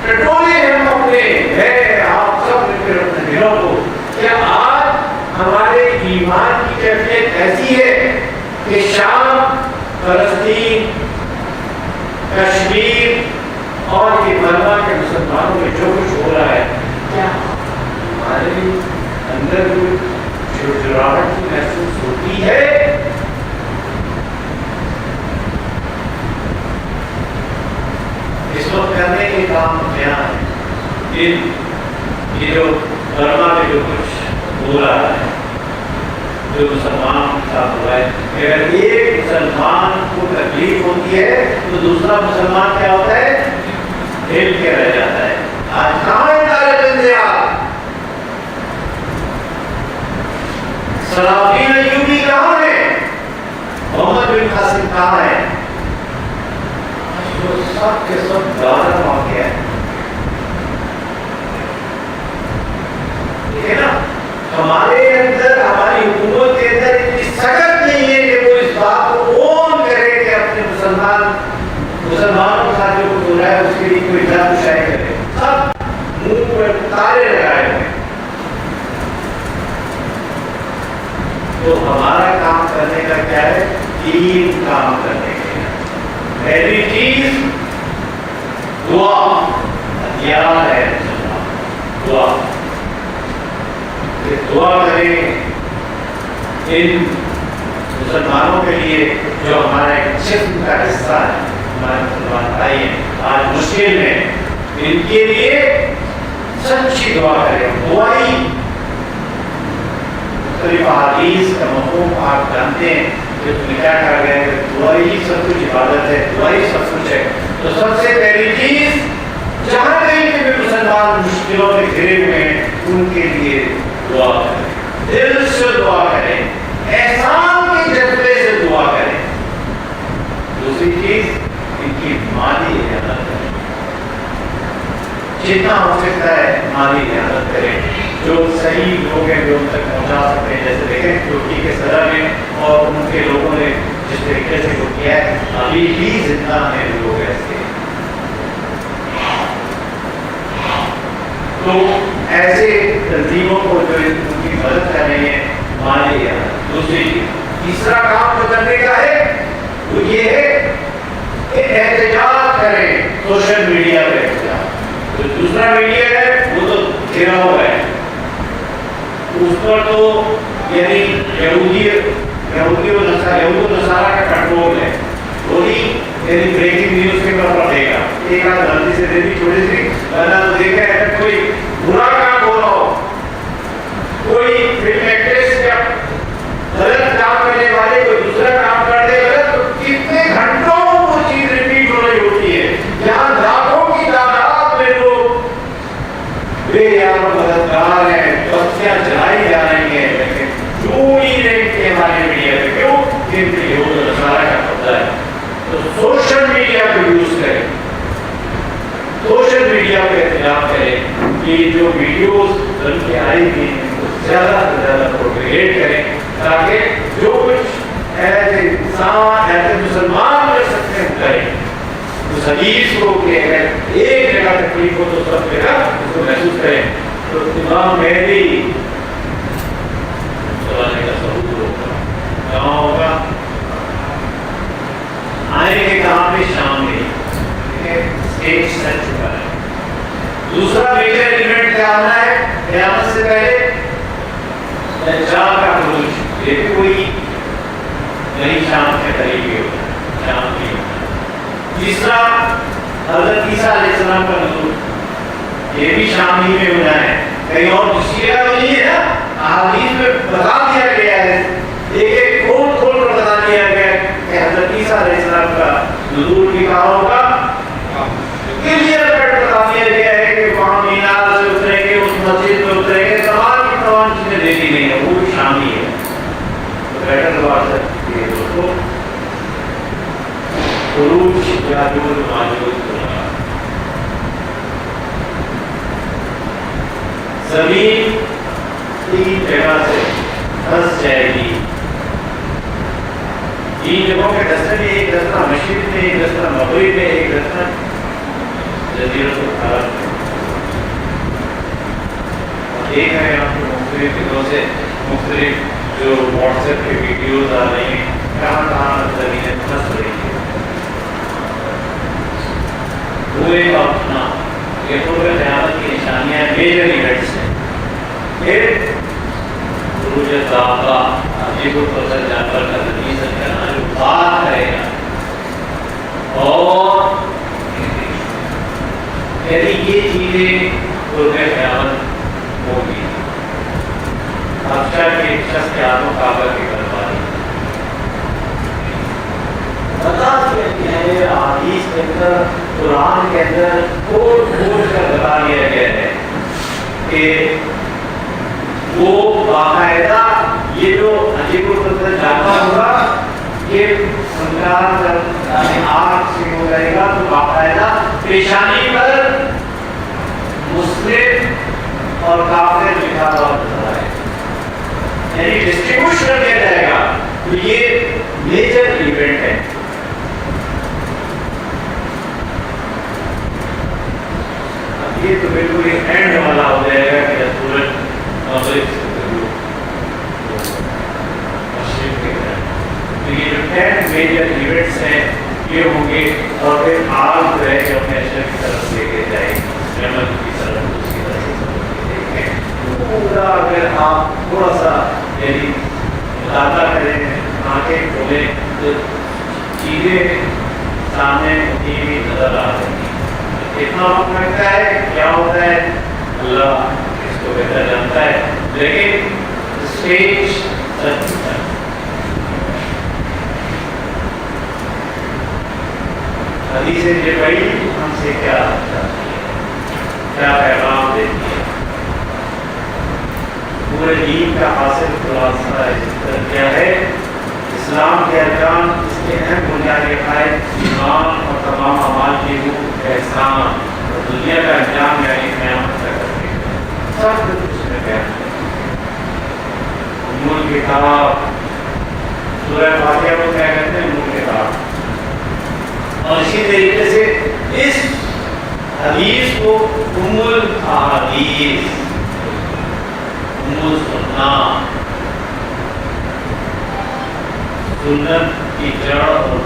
ٹٹولے ہم اپنے ہے آپ سب مل کر اپنے دلوں کو. کیا آج ہمارے ایمان کی کیفیت ایسی ہے کہ شام, فلسطین, کشمیر اور یہ برما کے مسلمانوں میں جو کچھ ہو رہا ہے, کیا ہمارے اندر جھرجھراہٹ محسوس ہوتی ہے؟ اس وقت کرنے کے کام کیا ہے. یہ جو برما میں جو کچھ ہو رہا ہے, جو مسلمان کے ساتھ ہوا ہے, اگر ایک مسلمان کو تکلیف ہوتی ہے تو دوسرا مسلمان کیا ہوتا ہے, ہل کے رہ جاتا ہے. صلاح الدین ایوبی کہاں ہے؟ محمد بن قاسم کہاں ہے؟ جو سب کے سب دادا واقع ہے. ٹھیک ہے نا؟ ہمارے اندر ہماری حکومت کے اندر اتنی سخت نہیں ہے کہ وہ اس بات کو اون کرے کہ اپنے مسلمانوں کے ساتھ جو کچھ ہو رہا ہے اس کے لیے کوئی جادو شاہی کرے. سب منہ پر تالے لگائے ہوئے. تو ہمارا کام کرنے کا کیا ہے؟ دین کام کرنے کا. پہلی چیز دعا. ہتھیار ہے دعا. دعا کریں ان مسلمانوں کے لیے جو ہمارا ایک جسم کا حصہ ہے. ہمارے مسلمان بھائی ہیں آج مشکل میں, ان کے لیے سچی دعا کریں. دعائی مختلف احادیث کا مفہوم آپ جانتے ہیں کہ اس میں کیا کہا گیا ہے؟ دعائی سب کچھ عبادت ہے, دعائی سب کچھ ہے. تو سب سے پہلی چیز جہاں کہیں پہ بھی مسلمان مشکلوں میں گھرے ہوئے ہیں ان کے لیے دعا کریں, دل سے دعا کریں, احسان کے جذبے سے دعا کریں. دوسری چیز ان کی مالی اعانت کریں. جتنا ہو سکتا ہے مالی اعانت کریں. جو صحیح لوگ ہیں جو ان تک پہنچا سکتے ہیں, جیسے دیکھیں ترکی کے صدر میں اور ان کے لوگوں نے جس طریقے سے وہ کیا ہے, ابھی بھی زندہ ہیں لوگ ایسے. تو ایسے تنظیموں کو جو ان کی مدد کر رہی ہیں مالی اعانت. دوسری چیز, تیسرا کام جو کرنے کا ہے وہ یہ ہے کہ احتجاج کریں سوشل میڈیا پہ. احتجاج جو دوسرا میڈیا ہے وہ تو گھرا ہوا ہے, اس پر تو یعنی یہودی و نصارہ کا کنٹرول ہے. وہی یعنی بریکنگ نیوز کے طور پر دے گا, ایک آدھ غلطی سے دے دی چھوٹی سی ورنہ تو دیکھا ہے اگر کوئی برا کام ہو رہا ہو, کوئی فلم ایکٹریس یا غلط کام کرنے والے کوئی دوسرا کام کر دے غلط, تو کتنے گھنٹوں وہ چیز ریپیٹ ہو رہی ہوتی ہے. یہاں لاکھوں کی تعداد میں لوگ بے یار مددگار ہیں, بستیاں جلائی جا رہی ہیں, لیکن کیوں ہی نہیں کہ ہمارے میڈیا پہ کیوں کہ یہود و نصارہ کا قبضہ ہے. تو سوشل میڈیا کو یوز کریں, سوشل میڈیا پہ احتجاج کریں کہ جو ویڈیوز بن کے آئی ہوئی ہیں اس کو زیادہ سے زیادہ پروپیگیٹ کریں تاکہ جو کچھ ایسے انسان ایسے مسلمان کر سکتے ہیں کریں. اس حدیث کو کہ اگر ایک جگہ تکلیف ہو تو سب جگہ اس کو محسوس کریں. تو امام مہدی چلانے کا ثبوت ہوگا کہاں ہوگا, آئیں گے کہاں پہ, شام میں اسٹیج سج چکا ہے. دوسرا میجر ایونٹ کیا آنا ہے قیامت سے پہلے, دجال کا خروج. یہ بھی کوئی نہیں شام کے قریب ہی ہوگا, شام کی. تیسرا حضرت عیسیٰ علیہ السلام کا نزول, یہ بھی شام ہی میں ہونا ہے, کہیں اور دوسری جگہ نہیں ہے نا. احادیث میں بتا دیا گیا ہے, ایک ایک کھول کھول کر بتا دیا گیا کہ حضرت عیسیٰ علیہ السلام کا نزول بھی کہاں ہوگا. کلیئر کٹ بتا دیا گیا ہے کہ وہاں مینار سے اتریں گے, اس مسجد میں اتریں گے, تمام کی تمام چیزیں دیکھی گئی ہیں, وہ بھی شامی ہے. تو بیٹر بات ہے یہ دوستوں, خروج یاجوج ماجوج ہوگا. زمین تین جگہ سے دھس جائے گی. تین جگہوں کے دھسنے میں, ایک دھسنا مشرق میں, ایک دھسنا مغرب میں, ایک دھسنا جزیرۃ العرب میں. دیکھ رہے ہیں آپ کو مختلف جگہوں سے مختلف جو واٹس ایپ کے ویڈیوز آ رہی ہیں, کہاں کہاں زمینیں دھس رہی ہیں. ہوئے کا اٹھنا یہ قرب قیامت کی نشانیاں میجر ایونٹس ہیں. پھر خروج دابہ, عجیب القدر جانور کا زمین سے کرنا جو بات کرے گا, اور یعنی یہ چیزیں قرب قیامت ہوگی. اکثر کے شخص کے ہاتھوں کعبہ کی بربادی بتا دیا ہے, حدیث کے اندر قرآن کے اندر کھول کھول کر بتا دیا گیا ہے کہ وہ باقاعدہ یہ جو عجیب القدر جانتا ہوگا کہ سنکار جب آنکھ سے ہو جائے گا تو باقاعدہ پیشانی پر مسلم اور کافر لکھا ہوا نظر آئے، یعنی ڈسٹریبیوٹ کر دیا جائے گا. تو یہ میجر ایونٹ ہے. یہ تو بالکل ایک اینڈ والا ہو جائے گا کہ سورج مغرب سے مشرق کی طرف. تو یہ جو 10 میجر ایونٹس ہیں یہ ہوں گے، اور پھر آپ جو ہے کہ اپنے اشر کی طرف لے کے جائیں، یمن کی طرف، اس کی طرف دیکھیں. پورا اگر آپ تھوڑا سا یعنی مطالعہ کریں، آنکھیں کھولیں تو چیزیں سامنے ہوتی ہوئی نظر آ رہی ہیں. اتنا وقت لگتا ہے، کیا ہوتا ہے اللہ اس کو بہتر جانتا ہے، لیکن اسٹیج سچ ہے. حدیث جبرائیل ہم سے کیا چاہتی ہے، کیا پیغام دیتی ہے. پورے دین کا حاصل خلاصہ کیا ہے؟ اسلام کے ارکان، اس کے اہم بنیادی عقائد، ایمان اور تمام اعمال کی روح، احسان اور دنیا کا انجام یعنی قیامت تک کرتے ہیں. سب کچھ اس میں بیان ہے. ام الکتاب، سورہ فاتحہ کو کیا کہتے ہیں؟ ام الکتاب. اور اسی طریقے سے اس حدیث کو ام الاحادیث، ام السنہ، سنت کی جڑ اور